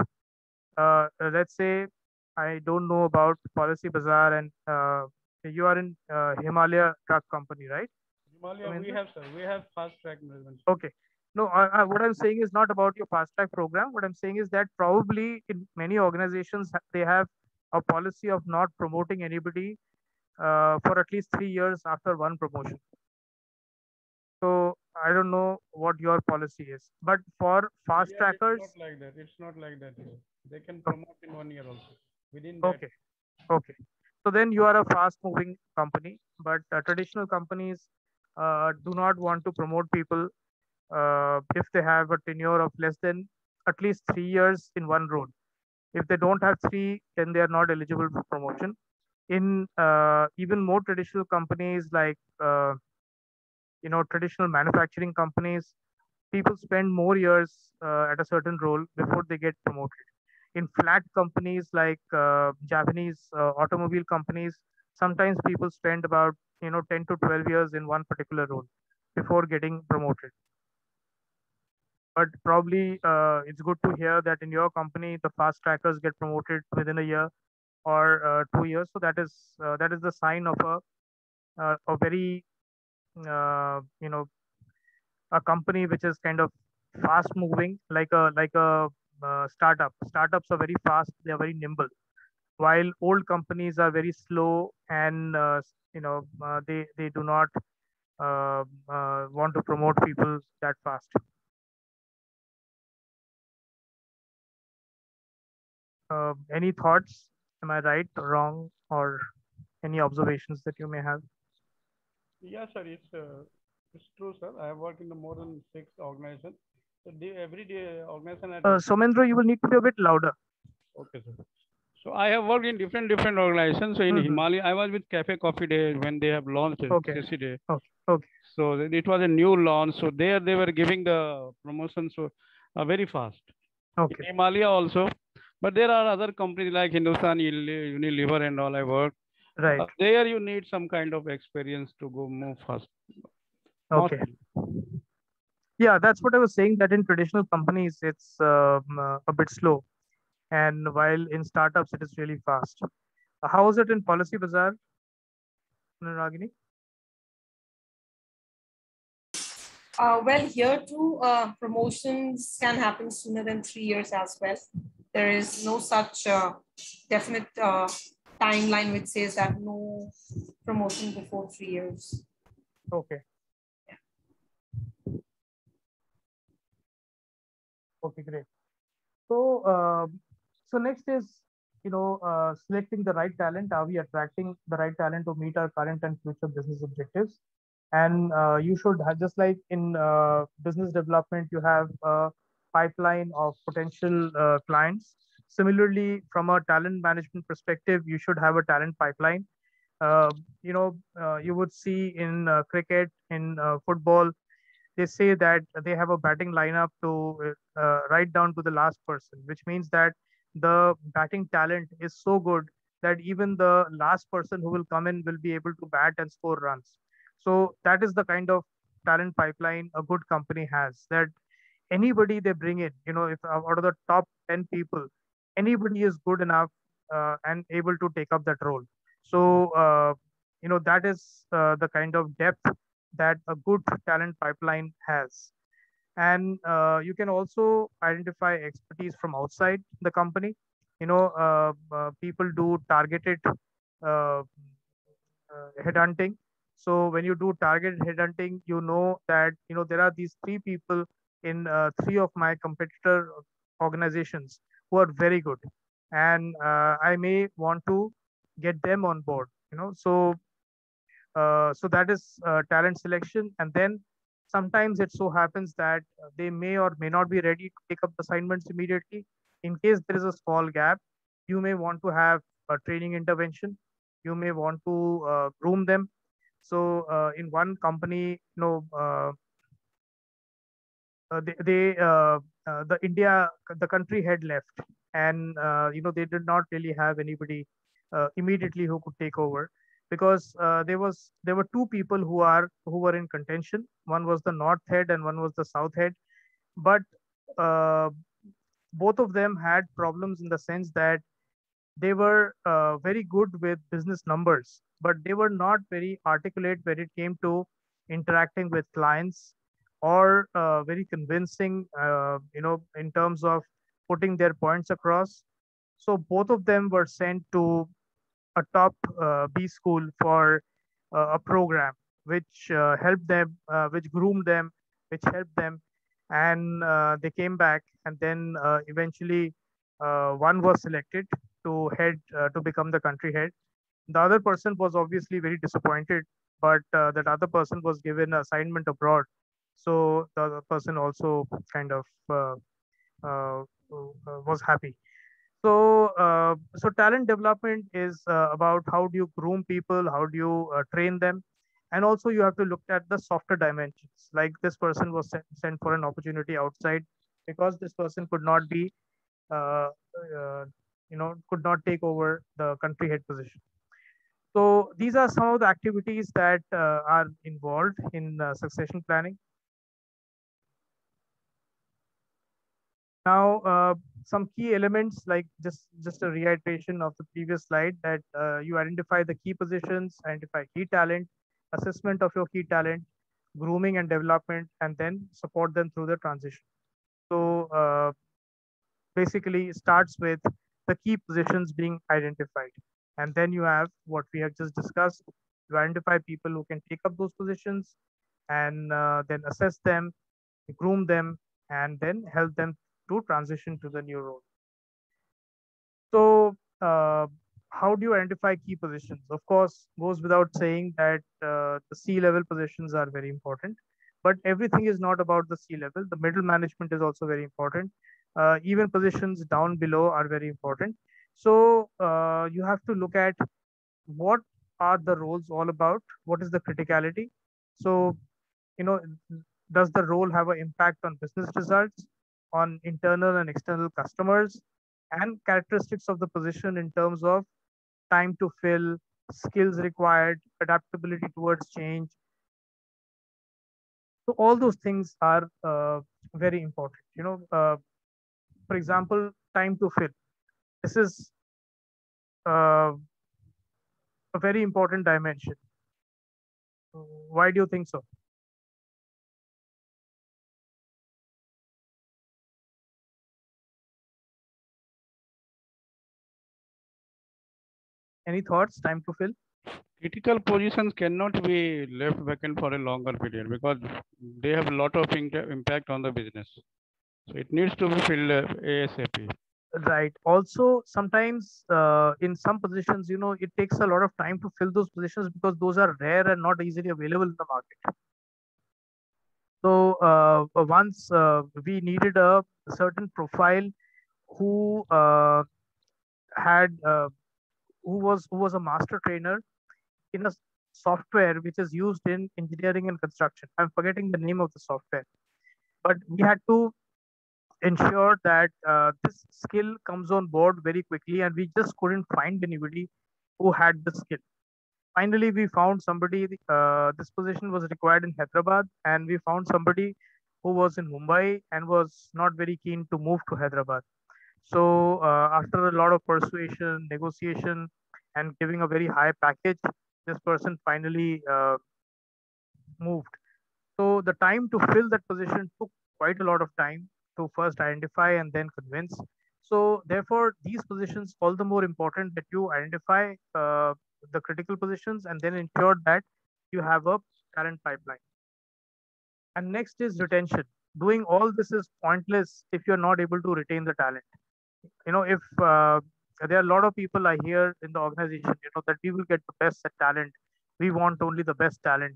Let's say I don't know about Policy Bazaar, and you are in Himalaya Truck Company, right? Himalaya, we Ramendra? have, sir. We have fast track management. Okay. No, what I'm saying is not about your fast track program. What I'm saying is that probably in many organizations, they have a policy of not promoting anybody for at least 3 years after one promotion. So I don't know what your policy is, but for fast Here it's trackers, not like that. It's not like that here. They can o- promote in 1 year also. Within that, okay, okay. So then you are a fast moving company, but traditional companies do not want to promote people if they have a tenure of less than at least 3 years in one role. If they don't have three, then they are not eligible for promotion. In even more traditional companies like traditional manufacturing companies, people spend more years at a certain role before they get promoted. In flat companies like Japanese automobile companies, sometimes people spend about 10 to 12 years in one particular role before getting promoted. But probably it's good to hear that in your company the fast trackers get promoted within a year or 2 years. So that is the sign of a very uh, you know a company which is kind of fast moving, like a startup. Startups are very fast, they are very nimble, while old companies are very slow, and they do not want to promote people that fast. Any thoughts? Am I right or wrong, or any observations that you may have? yeah, sir. It's true, sir. I have worked in the more than 6 organizations. So every day organization had. Somendra, you will need to be a bit louder. Okay, sir. So I have worked in different organizations. So in Mhm. Himalaya, I was with Cafe Coffee Day when they have launched it, Okay. CC Day. Okay. Okay. So it was a new launch. So there they were giving the promotion so very fast. Okay. In Himalaya also, but there are other companies like Hindustan Unilever and all I work. Right. There you need some kind of experience to go move fast. Okay. Yeah, that's what I was saying. That in traditional companies, it's a bit slow, and while in startups, it is really fast. How is it in Policy Bazaar, Ragini? Well, here too, promotions can happen sooner than 3 years as well. There is no such definite timeline which says that no promotion before 3 years. Okay. Okay, great. So, so next is selecting the right talent. Are we attracting the right talent to meet our current and future business objectives? And you should have, just like in business development, you have a pipeline of potential clients. Similarly, from a talent management perspective, you should have a talent pipeline. You would see in cricket, in football, they say that they have a batting lineup to right down to the last person, which means that the batting talent is so good that even the last person who will come in will be able to bat and score runs. So that is the kind of talent pipeline a good company has. That anybody they bring in, if out of the top 10 people, anybody is good enough and able to take up that role. So that is the kind of depth that a good talent pipeline has. And you can also identify expertise from outside the company. People do targeted uh, headhunting. So when you do targeted headhunting, you know that there are these three people in three of my competitor organizations who are very good, and I may want to get them on board. So that is talent selection. And then sometimes it so happens that they may or may not be ready to take up assignments immediately. In case there is a small gap, you may want to have a training intervention. You may want to groom them. So in one company, the India, the country had left, and they did not really have anybody immediately who could take over, because there were two people who were in contention. One was the north head and one was the south head, but uh, both of them had problems in the sense that they were very good with business numbers, but they were not very articulate when it came to interacting with clients, or very convincing, in terms of putting their points across. So both of them were sent to a top B school for a program which helped them, which groomed them, which helped them, and they came back, and then eventually one was selected to head to become the country head. The other person was obviously very disappointed, but that other person was given an assignment abroad, so the other person also kind of was happy. So talent development is about how do you groom people, how do you train them, and also you have to look at the softer dimensions. Like this person was sent for an opportunity outside because this person could not be, uh, uh, could not take over the country head position. So these are some of the activities that are involved in succession planning. Now, some key elements, like just a reiteration of the previous slide, that you identify the key positions, identify key talent, assessment of your key talent, grooming and development, and then support them through the transition. So basically, it starts with the key positions being identified, and then you have what we have just discussed. You identify people who can take up those positions, and then assess them, groom them, and then help them to transition to the new role. So, how do you identify key positions? Of course, goes without saying that the C-level positions are very important, but everything is not about the C-level. The middle management is also very important. Even positions down below are very important. So, you have to look at what are the roles all about? What is the criticality? So, you know, does the role have an impact on business results, on internal and external customers, and characteristics of the position in terms of time to fill, skills required, adaptability towards change? So all those things are very important. For example, time to fill. This is uh, a very important dimension. Why do you think so? Any thoughts? Time to fill? Critical positions cannot be left vacant for a longer period because they have a lot of impact on the business. So it needs to be filled ASAP. Right. Also, sometimes in some positions, it takes a lot of time to fill those positions because those are rare and not easily available in the market. So once we needed a certain profile who had who was a master trainer in a software which is used in engineering and construction. I'm forgetting the name of the software, but we had to ensure that this skill comes on board very quickly, and we just couldn't find anybody who had the skill. Finally, we found somebody. This position was required in Hyderabad, and we found somebody who was in Mumbai and was not very keen to move to Hyderabad. So after a lot of persuasion, negotiation, and giving a very high package, this person finally moved. So the time to fill that position took quite a lot of time to first identify and then convince. So therefore, these positions all the more important that you identify the critical positions and then ensure that you have a talent pipeline. And next is retention. Doing all this is pointless if you're not able to retain the talent. If there are a lot of people I hear in the organization, that we will get the best talent. We want only the best talent.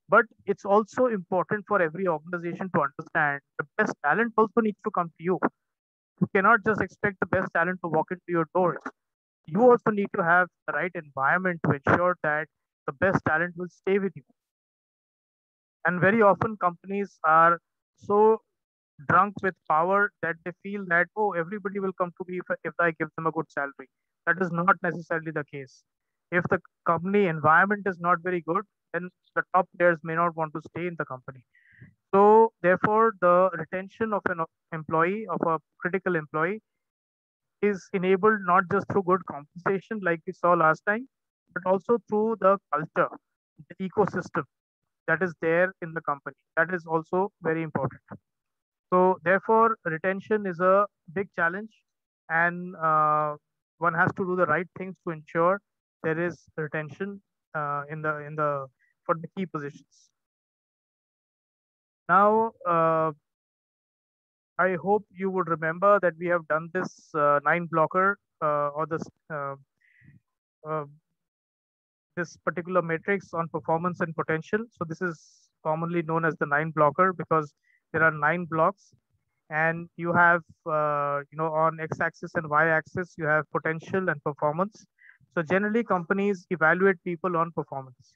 But it's also important for every organization to understand the best talent also needs to come to you. You cannot just expect the best talent to walk into your doors. You also need to have the right environment to ensure that the best talent will stay with you. And very often companies are so drunk with power that they feel that, oh, everybody will come to me if I give them a good salary. That is not necessarily the case. If the company environment is not very good, then the top players may not want to stay in the company. So therefore, the retention of an employee, of a critical employee, is enabled not just through good compensation like we saw last time, but also through the culture, the ecosystem that is there in the company. That is also very important. So therefore, retention is a big challenge, and one has to do the right things to ensure there is retention in the for the key positions. Now, I hope you would remember that we have done this 9 blocker or uh, this particular matrix on performance and potential. So this is commonly known as the 9 blocker because there are 9 blocks, and you have on x-axis and y-axis you have potential and performance. So generally companies evaluate people on performance,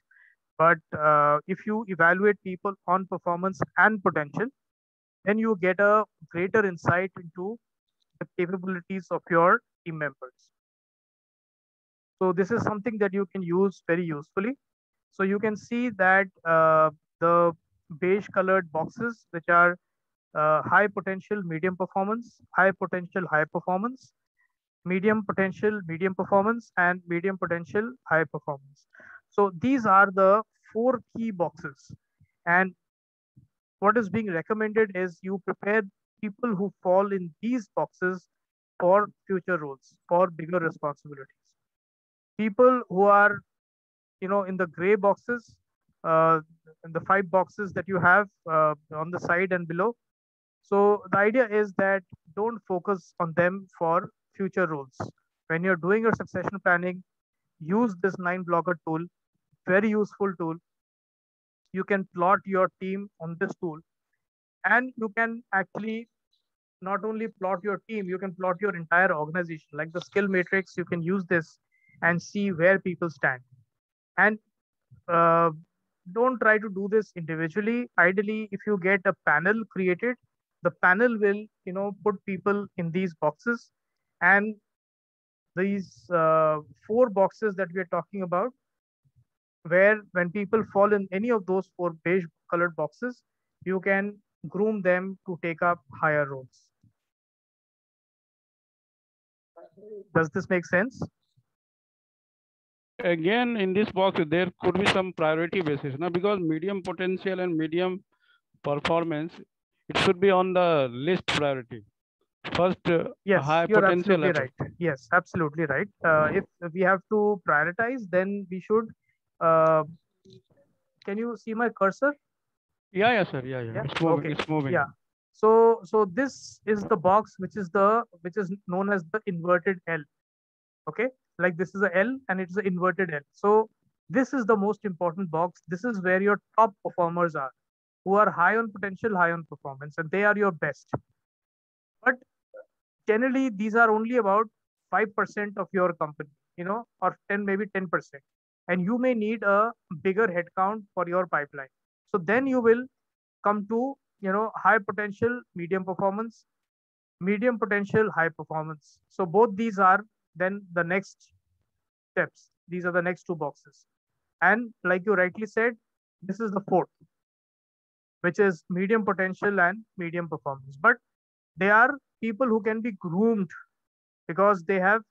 but if you evaluate people on performance and potential, then you get a greater insight into the capabilities of your team members. So this is something that you can use very usefully. So you can see that the beige colored boxes, which are high potential, medium performance, high potential, high performance, medium potential, medium performance, and medium potential, high performance. So these are the 4 key boxes. And what is being recommended is you prepare people who fall in these boxes for future roles, for bigger responsibilities. People who are, in the gray boxes, uh, the 5 boxes that you have on the side and below. So the idea is that don't focus on them for future roles. When you're doing your succession planning, use this 9 blocker tool, very useful tool. You can plot your team on this tool, and you can actually not only plot your team, you can plot your entire organization. Like the skill matrix, you can use this and see where people stand. And uh, don't try to do this individually. Ideally, if you get a panel created, the panel will put people in these boxes, and these 4 boxes that we are talking about, where when people fall in any of those 4 beige colored boxes, you can groom them to take up higher roles. Does this make sense? Again, in this box, there could be some priority basis, now, because medium potential and medium performance, it should be on the list priority. First, yes, high you're potential absolutely right. Yes, absolutely right. If we have to prioritize, then we should. Can you see my cursor? Yeah, sir. Yeah. It's moving. Okay. It's moving. Yeah. So this is the box which is known as the inverted L. Okay, like this is a L and it's an inverted L. So this is the most important box. This is where your top performers are, who are high on potential, high on performance, and they are your best. But generally, these are only about 5% of your company, or 10, maybe 10%. And you may need a bigger headcount for your pipeline. So then you will come to, high potential, medium performance, medium potential, high performance. So both these are then the next steps. These are the next 2 boxes. And like you rightly said, this is the 4th, which is medium potential and medium performance. But they are people who can be groomed because they have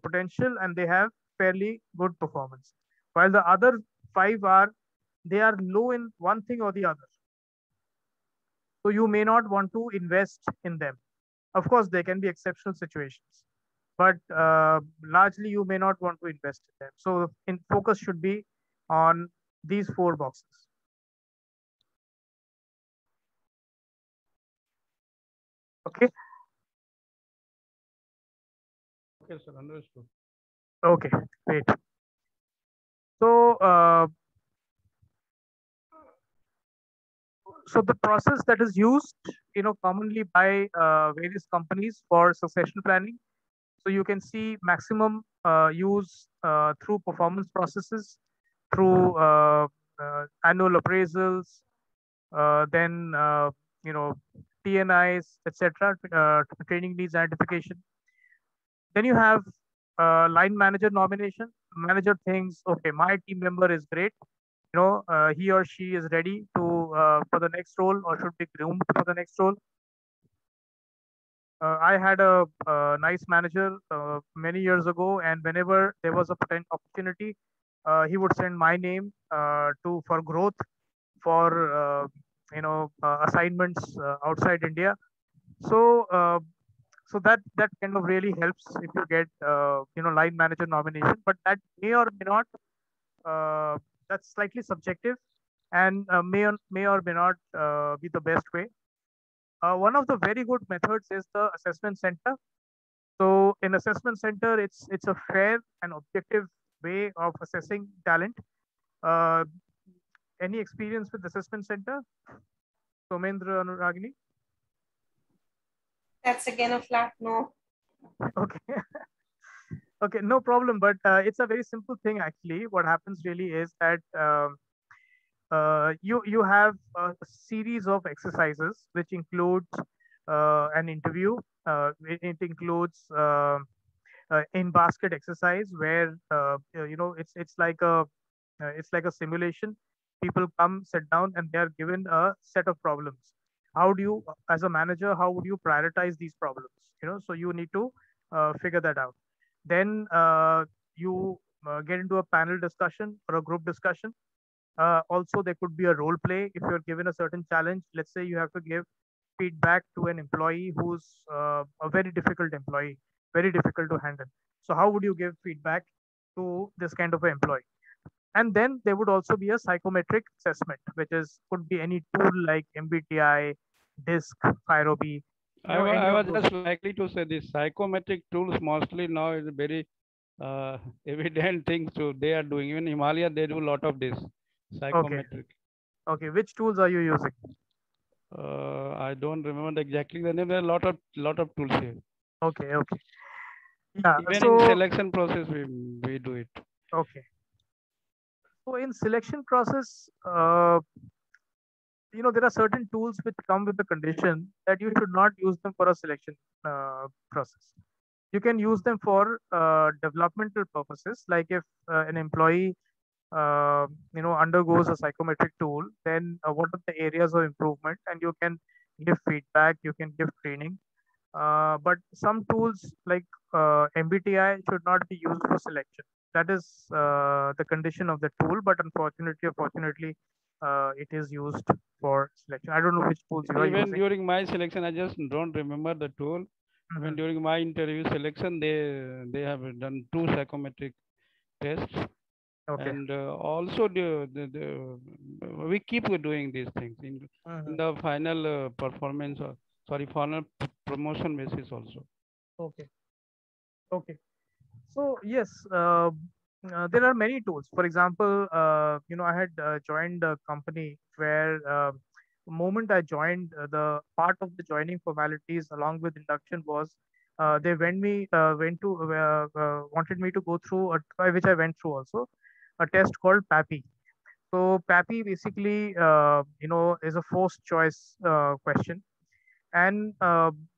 potential and they have fairly good performance. While the other five are, they are low in one thing or the other. So you may not want to invest in them. Of course, there can be exceptional situations, but largely you may not want to invest in them. So in focus should be on these four boxes. Okay. Okay, sir, understood. Okay, great. So, so the process that is used, commonly by various companies for succession planning. So you can see maximum use through performance processes, through annual appraisals, then TNIs, etc. Training needs identification. Then you have line manager nomination. Manager thinks, okay, my team member is great. He or she is ready to for the next role or should be groomed for the next role. I had a nice manager many years ago, and whenever there was a potential opportunity, he would send my name to for growth, for assignments outside India. So so that kind of really helps if you get line manager nomination, but that may or may not, that's slightly subjective, and may or may not be the best way. One of the very good methods is the assessment center. So in assessment center, it's a fair and objective way of assessing talent. Uh, any experience with assessment center, Somendra, Anuragini? That's again a flat no. Okay. Okay, no problem. But it's a very simple thing actually. What happens really is that you have a series of exercises which includes an interview. It includes in basket exercise where it's like a simulation. People come, sit down, and they are given a set of problems. How do you, as a manager, how would you prioritize these problems? So you need to figure that out. Then you get into a panel discussion or a group discussion. Also, there could be a role play if you're given a certain challenge. Let's say you have to give feedback to an employee who's a very difficult employee, very difficult to handle. So how would you give feedback to this kind of an employee? And then there would also be a psychometric assessment, which is could be any tool like MBTI, DISC, Firobi. I was just likely to say this psychometric tools mostly now is a very evident thing. So they are doing, even Himalaya, they do a lot of this psychometric. Okay. Which tools are you using? I don't remember exactly the name. There are a lot of tools here. Okay. Yeah. Even in selection process, we do it. Okay. So in selection process, there are certain tools which come with the condition that you should not use them for a selection process. You can use them for developmental purposes, like if an employee undergoes a psychometric tool, then what are the areas of improvement, and you can give feedback, you can give training. But some tools like MBTI should not be used for selection. That is the condition of the tool, but unfortunately, it is used for selection. I don't know which tools you are even using. During my selection, I just don't remember the tool. Even during my interview selection, they have done 2 psychometric tests. Okay. And also we keep doing these things in the final performance, final promotion basis also. Okay. So yes, there are many tools. For example, I had joined a company where the moment I joined, the part of the joining formalities along with induction was they wanted me to go through which I went through also, a test called PAPI. So PAPI basically is a forced choice question, and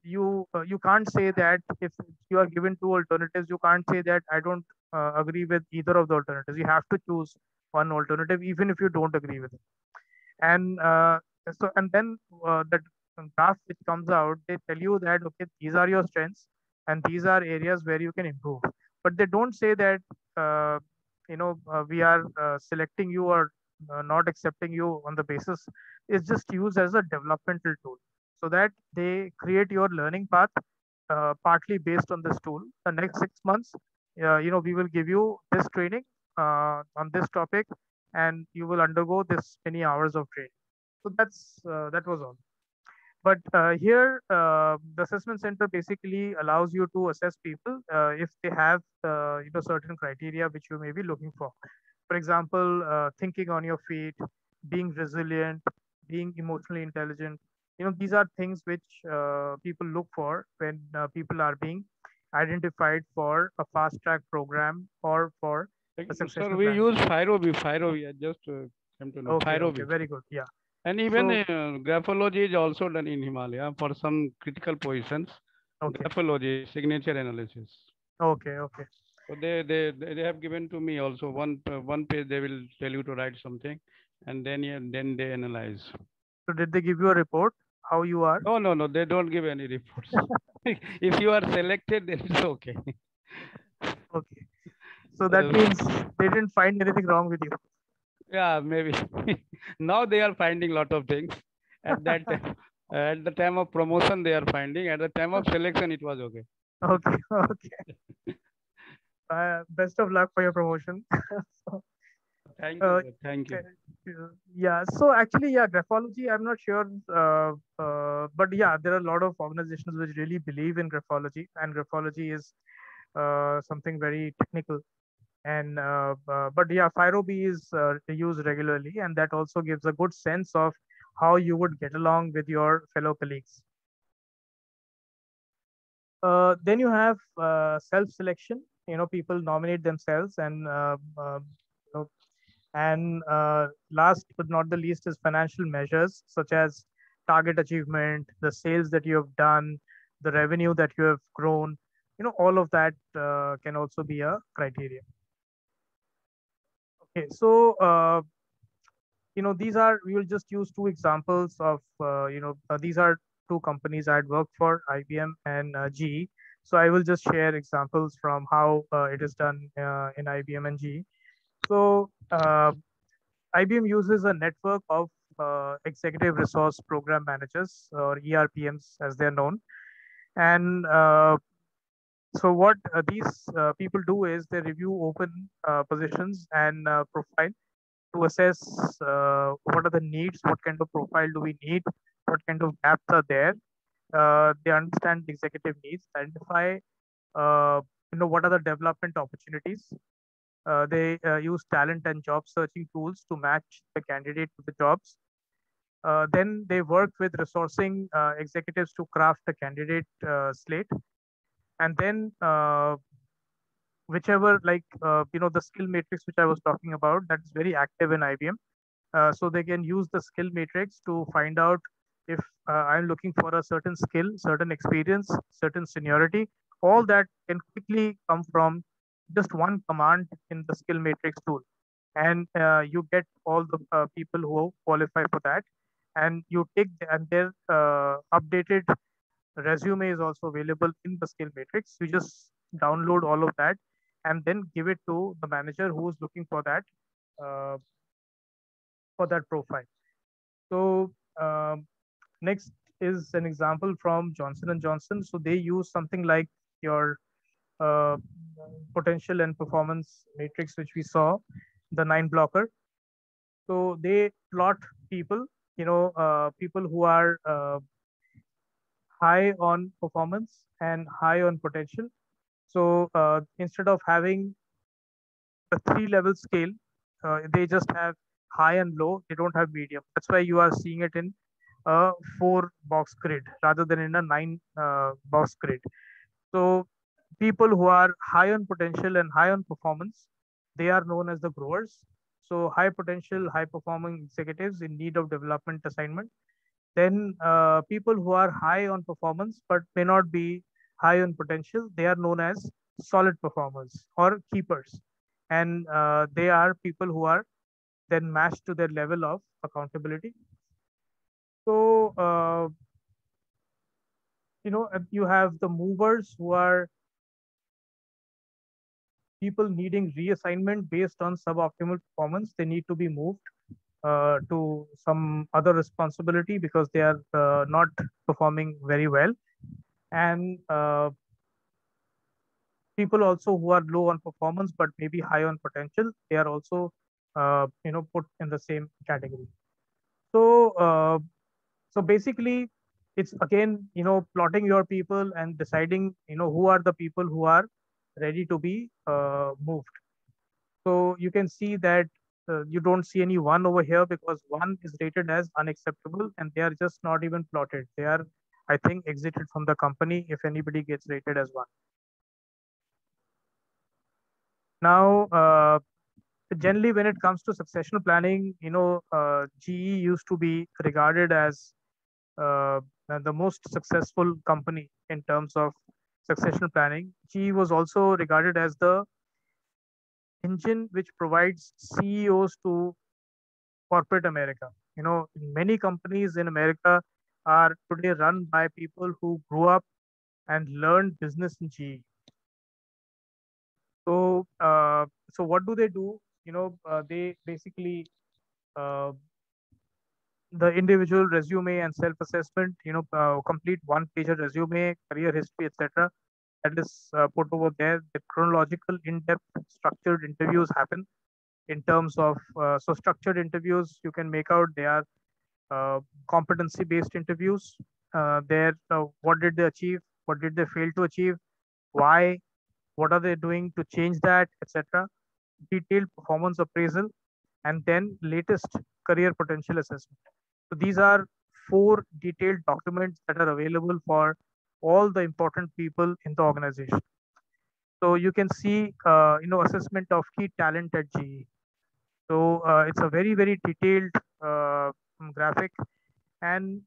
you can't say that if you are given 2 alternatives, you can't say that I don't agree with either of the alternatives. You have to choose one alternative even if you don't agree with it. And and then that graph which comes out, they tell you that okay, these are your strengths, and these are areas where you can improve. But they don't say that we are selecting you or not accepting you on the basis. It's just used as a developmental tool, so that they create your learning path partly based on this tool. The next 6 months, we will give you this training on this topic, and you will undergo this many hours of training. So that was all. But here, the assessment center basically allows you to assess people if they have certain criteria which you may be looking for. For example, thinking on your feet, being resilient, being emotionally intelligent. These are things which people look for when people are being identified for a fast track program or for a succession Sir, we plan. use Firovi. I just came to know Okay, Firovi. very good. Yeah. And even So, graphology is also done in Himalaya for some critical positions. okay. Graphology, signature analysis. Okay. So they have given to me also one page. They will tell you to write something, and then they analyze. So did they give you a report how you are? No. They don't give any reports. If you are selected, then it's okay. Okay. So that means they didn't find anything wrong with you. Yeah, maybe. Now they are finding a lot of things. At that time, at the time of promotion, they are finding. At the time of selection, it was okay. Okay. Best of luck for your promotion. Thank you. Thank you. Yeah. So actually, yeah, graphology. I'm not sure, but yeah, there are a lot of organizations which really believe in graphology, and graphology is something very technical. And but yeah, Firobi is used regularly, and that also gives a good sense of how you would get along with your fellow colleagues. Then you have self-selection. People nominate themselves, and last but not the least is financial measures such as target achievement, the sales that you have done, the revenue that you have grown. All of that can also be a criteria. Okay, so we will just use two examples of these are two companies I'd worked for, IBM and GE. So I will just share examples from how it is done in IBM and GE. So IBM uses a network of executive resource program managers, or ERPMs as they're known. And so what these people do is they review open positions and profile to assess what are the needs, what kind of profile do we need, what kind of gaps are there. They understand the executive needs, identify what are the development opportunities. They use talent and job searching tools to match the candidate to the jobs. Then they work with resourcing executives to craft a candidate slate. And then whichever, the skill matrix which I was talking about, that is very active in IBM. So they can use the skill matrix to find out if I'm looking for a certain skill, certain experience, certain seniority. All that can quickly come from just one command in the skill matrix tool. And you get all the people who qualify for that. And you take and their updated resume is also available in the skill matrix. You just download all of that and then give it to the manager who is looking uh, for that profile. So next is an example from Johnson and Johnson. So they use something like your uh, potential and performance matrix, which we saw, the 9 blocker. So they plot people, people who are high on performance and high on potential. So instead of having a 3-level scale, they just have high and low. They don't have medium. That's why you are seeing it in a 4-box grid rather than in a 9-box grid. So people who are high on potential and high on performance, they are known as the growers. So high potential, high performing executives in need of development assignment. Then people who are high on performance but may not be high on potential, they are known as solid performers or keepers. And they are people who are then matched to their level of accountability. So you have the movers, who are people needing reassignment based on suboptimal performance. They need to be moved to some other responsibility because they are not performing very well. And people also who are low on performance but maybe high on potential, they are also put in the same category. So basically, it's again plotting your people and deciding who are the people who are ready to be moved. So you can see that you don't see any one over here because one is rated as unacceptable and they are just not even plotted. They are, I think, exited from the company if anybody gets rated as one. Now, generally, when it comes to succession planning, GE used to be regarded as the most successful company in terms of succession planning. GE was also regarded as the engine which provides CEOs to corporate America. Many companies in America are today run by people who grew up and learned business in GE. So what do they do? They basically uh, the individual resume and self-assessment. Complete one-pager resume, career history, etc. That is put over there. The chronological, in-depth, structured interviews happen in terms of structured interviews. You can make out they are competency-based interviews. What did they achieve? What did they fail to achieve? Why? What are they doing to change that, etc. Detailed performance appraisal, and then latest career potential assessment. So these are 4 detailed documents that are available for all the important people in the organization. So you can see, assessment of key talent at GE. So it's a very, very detailed graphic, and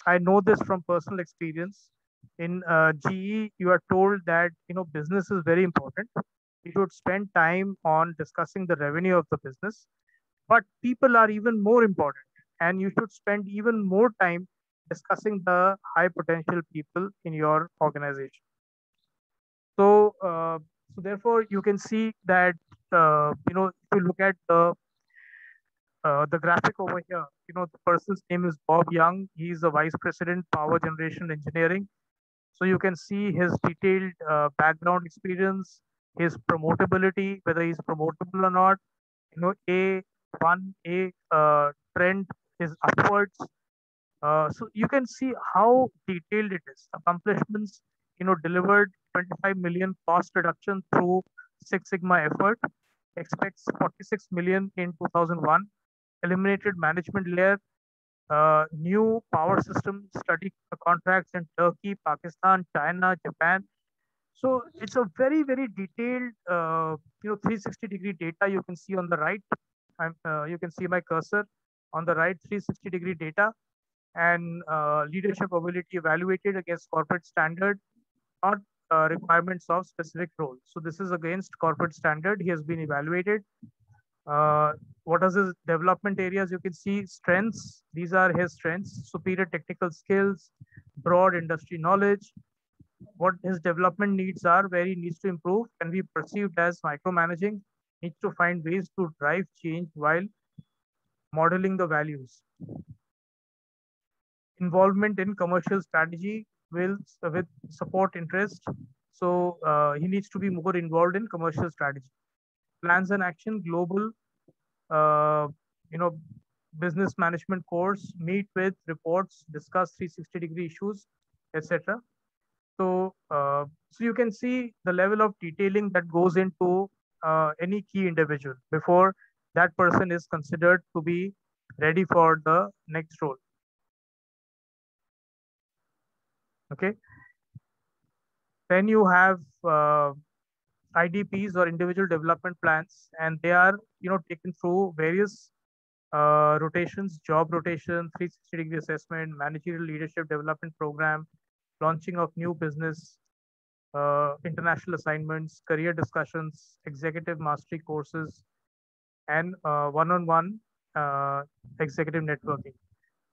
I know this from personal experience. In GE, you are told that business is very important. You should spend time on discussing the revenue of the business, but people are even more important, and you should spend even more time discussing the high potential people in your organization. So therefore, you can see that if you look at the graphic over here, the person's name is Bob Young. He's the vice president, power generation engineering. So you can see his detailed background experience, his promotability, whether he's promotable or not. A trend is upwards. So you can see how detailed it is. Accomplishments, delivered 25 million cost reduction through Six Sigma effort. Expects 46 million in 2001. Eliminated management layer. New power system study contracts in Turkey, Pakistan, China, Japan. So it's a very, very detailed, 360-degree data you can see on the right. You can see my cursor on the right, 360-degree data, and leadership ability evaluated against corporate standard, not requirements of specific role. So this is against corporate standard. He has been evaluated. What are his development areas? You can see strengths. These are his strengths: superior technical skills, broad industry knowledge. What his development needs are, where he needs to improve, can be perceived as micromanaging, needs to find ways to drive change while modeling the values. Involvement in commercial strategy with support interest. So he needs to be more involved in commercial strategy. Plans and action, global, uh, you know, business management course, meet with reports, discuss 360-degree issues, etc. So you can see the level of detailing that goes into any key individual before that person is considered to be ready for the next role. Okay. Then you have IDPs or individual development plans, and they are taken through various rotations, job rotation, 360-degree assessment, managerial leadership development program, launching of new business, international assignments, career discussions, executive mastery courses, and one-on-one executive networking.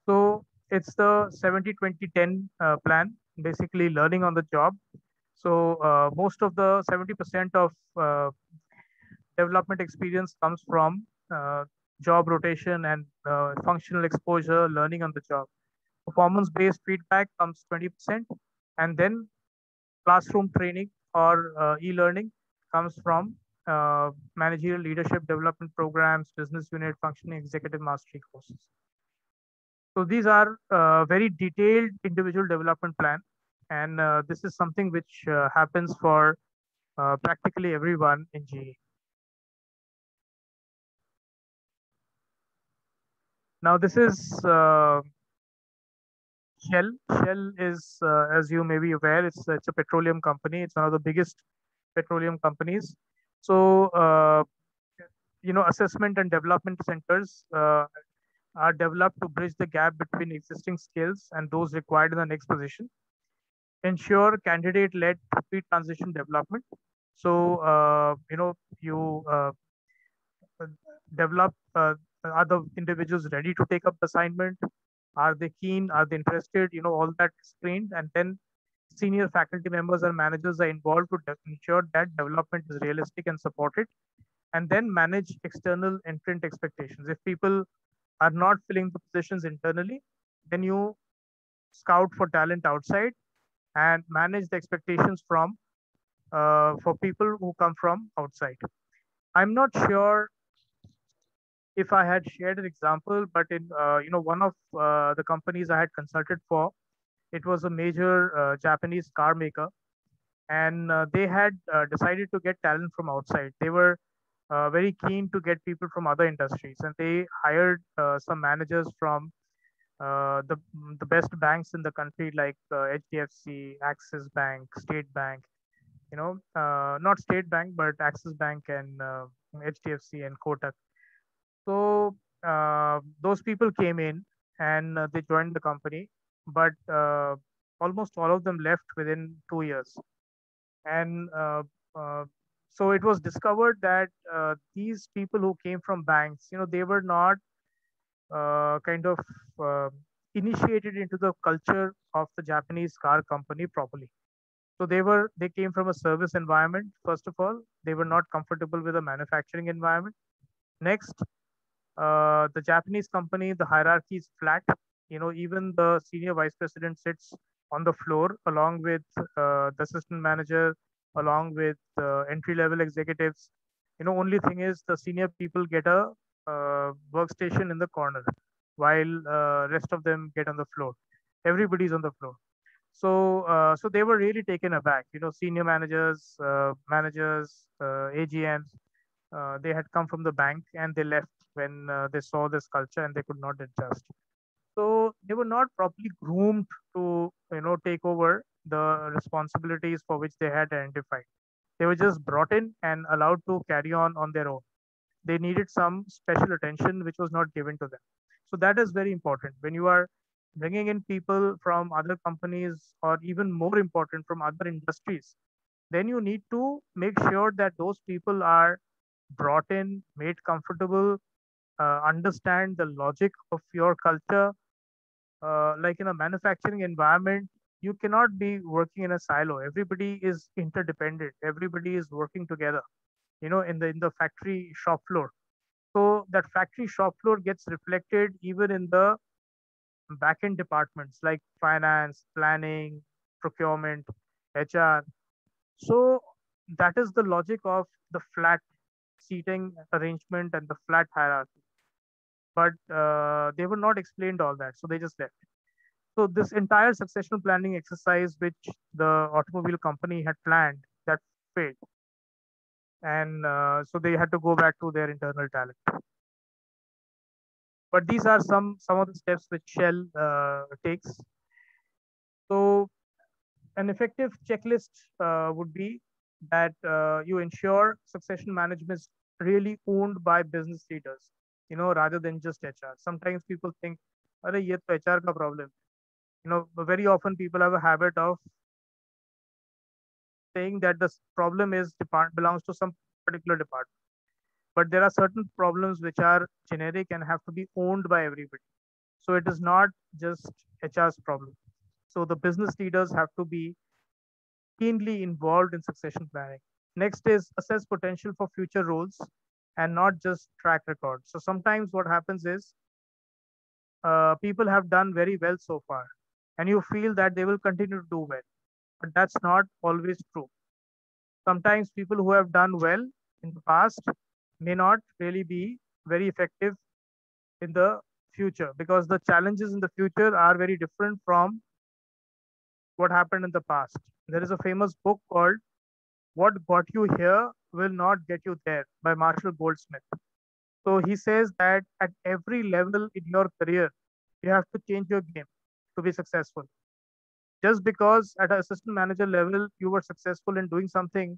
So it's the 70-20-10 plan. basically learning on the job. So most of the 70% of development experience comes from job rotation and functional exposure, learning on the job. Performance-based feedback comes 20%, and then classroom training or e-learning comes from managerial leadership development programs, business unit functioning, executive mastery courses. So these are very detailed individual development plan, and this is something which happens for practically everyone in GE. Now this is Shell. Shell is, as you may be aware, it's a petroleum company. It's one of the biggest petroleum companies. So assessment and development centers are developed to bridge the gap between existing skills and those required in the next position. Ensure candidate-led pre-transition development. So you develop. Are the individuals ready to take up the assignment? Are they keen? Are they interested? All that screened, and then senior faculty members and managers are involved to ensure that development is realistic and supported, and then manage external entrant expectations. If people are not filling the positions internally, then you scout for talent outside and manage the expectations from for people who come from outside. I'm not sure if I had shared an example, but in one of the companies I had consulted for, it was a major Japanese car maker, and they had decided to get talent from outside. They were very keen to get people from other industries, and they hired some managers from the best banks in the country, like HDFC, Axis Bank, State Bank. Not State Bank, but Axis Bank and HDFC and Kotak. So those people came in and they joined the company, but almost all of them left within 2 years. And so it was discovered that these people who came from banks, they were not kind of initiated into the culture of the Japanese car company properly. So they came from a service environment. First of all, they were not comfortable with a manufacturing environment. Next, the Japanese company, the hierarchy is flat. Even the senior vice president sits on the floor along with the assistant manager, along with entry level executives. Only thing is the senior people get a workstation in the corner, while rest of them get on the floor. Everybody's on the floor. So they were really taken aback. Senior managers, AGMs, they had come from the bank and they left when they saw this culture and they could not adjust. So they were not properly groomed to take over the responsibilities for which they had identified. They were just brought in and allowed to carry on their own. They needed some special attention which was not given to them. So that is very important when you are bringing in people from other companies, or even more important, from other industries. Then you need to make sure that those people are brought in, made comfortable, understand the logic of your culture. Like in a manufacturing environment, you cannot be working in a silo. Everybody is interdependent. Everybody is working together. In the factory shop floor. So that factory shop floor gets reflected even in the back-end departments like finance, planning, procurement, HR. So that is the logic of the flat seating arrangement and the flat hierarchy. But they were not explained all that, so they just left. So this entire succession planning exercise, which the automobile company had planned, that failed, and so they had to go back to their internal talent. But these are some of the steps which Shell takes. So an effective checklist would be that you ensure succession management is really owned by business leaders, rather than just HR. Sometimes people think, "Arey, ye to HR ka problem." But very often people have a habit of saying that this problem belongs to some particular department. But there are certain problems which are generic and have to be owned by everybody. So it is not just HR's problem. So the business leaders have to be keenly involved in succession planning. Next is assess potential for future roles and not just track record. So sometimes what happens is people have done very well so far, and you feel that they will continue to do well, but that's not always true. Sometimes people who have done well in the past may not really be very effective in the future, because the challenges in the future are very different from what happened in the past. There is a famous book called What Got You Here Will Not Get You There by Marshall Goldsmith. So he says that at every level in your career, you have to change your game to be successful. Just because at an assistant manager level you were successful in doing something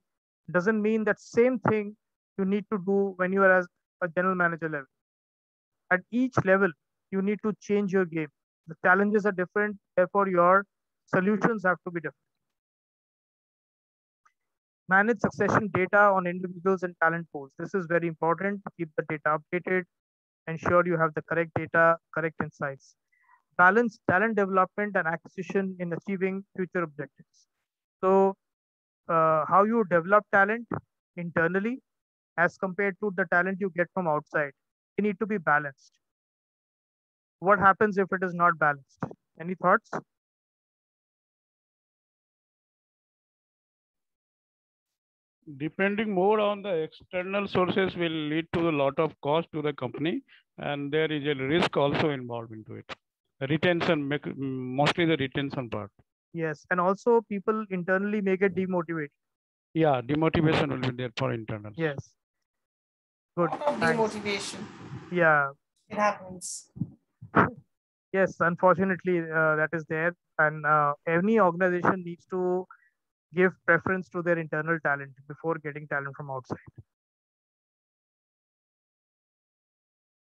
doesn't mean that same thing you need to do when you are as a general manager level. At each level, you need to change your game. The challenges are different, therefore your solutions have to be different. Manage succession data on individuals and talent pools. This is very important to keep the data updated, ensure you have the correct data, correct insights. Balance talent development and acquisition in achieving future objectives. So how you develop talent internally as compared to the talent you get from outside, they need to be balanced. What happens if it is not balanced? Any thoughts? Depending more on the external sources will lead to a lot of cost to the company, and there is a risk also involved into it. Retention, mostly the retention part. Yes, and also people internally may get demotivated. Yeah, demotivation will be there for internals. Yes. Good. Demotivation. Yeah. It happens. Yes, unfortunately, that is there. And any organization needs to give preference to their internal talent before getting talent from outside.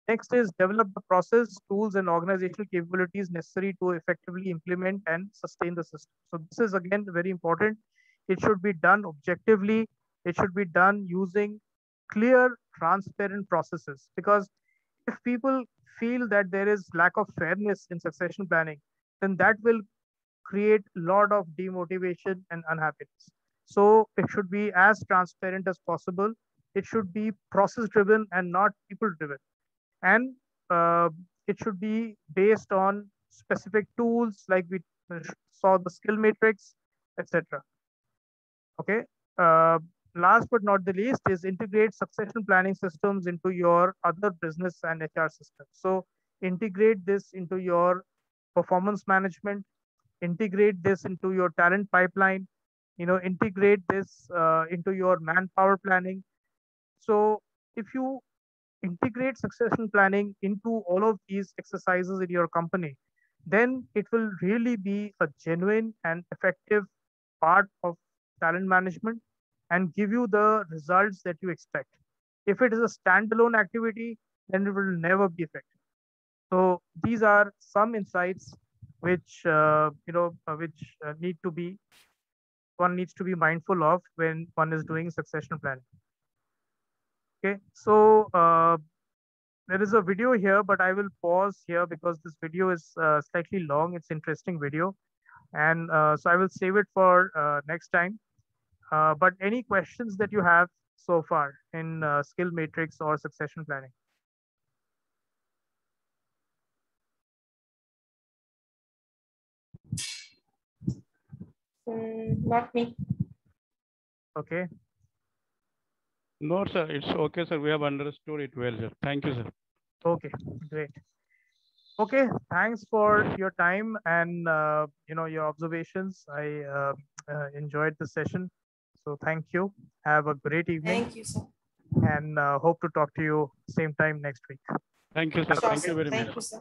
Next is develop the process, tools, and organizational capabilities necessary to effectively implement and sustain the system. So this is again very important. It should be done objectively. It should be done using clear, transparent processes. Because if people feel that there is lack of fairness in succession planning, then that will create a lot of demotivation and unhappiness. So it should be as transparent as possible. It should be process driven and not people driven. And it should be based on specific tools like we saw the skill matrix, etc. Okay. Last but not the least is integrate succession planning systems into your other business and HR systems. So integrate this into your performance management, integrate this into your talent pipeline, integrate this into your manpower planning. So if you integrate succession planning into all of these exercises in your company, then it will really be a genuine and effective part of talent management and give you the results that you expect. If it is a standalone activity, then it will never be effective. So these are some insights which one needs to be mindful of when one is doing succession planning. Okay, so there is a video here, but I will pause here because this video is slightly long. It's interesting video, and so I will save it for next time. But any questions that you have so far in skill matrix or succession planning? Not me. Okay. No, sir. It's okay, sir. We have understood it well, sir. Thank you, sir. Okay, great. Okay, thanks for your time and your observations. I enjoyed the session. So thank you. Have a great evening. Thank you, sir. And hope to talk to you same time next week. Thank you, sir. Sure, Thank you very much. Thank you, sir.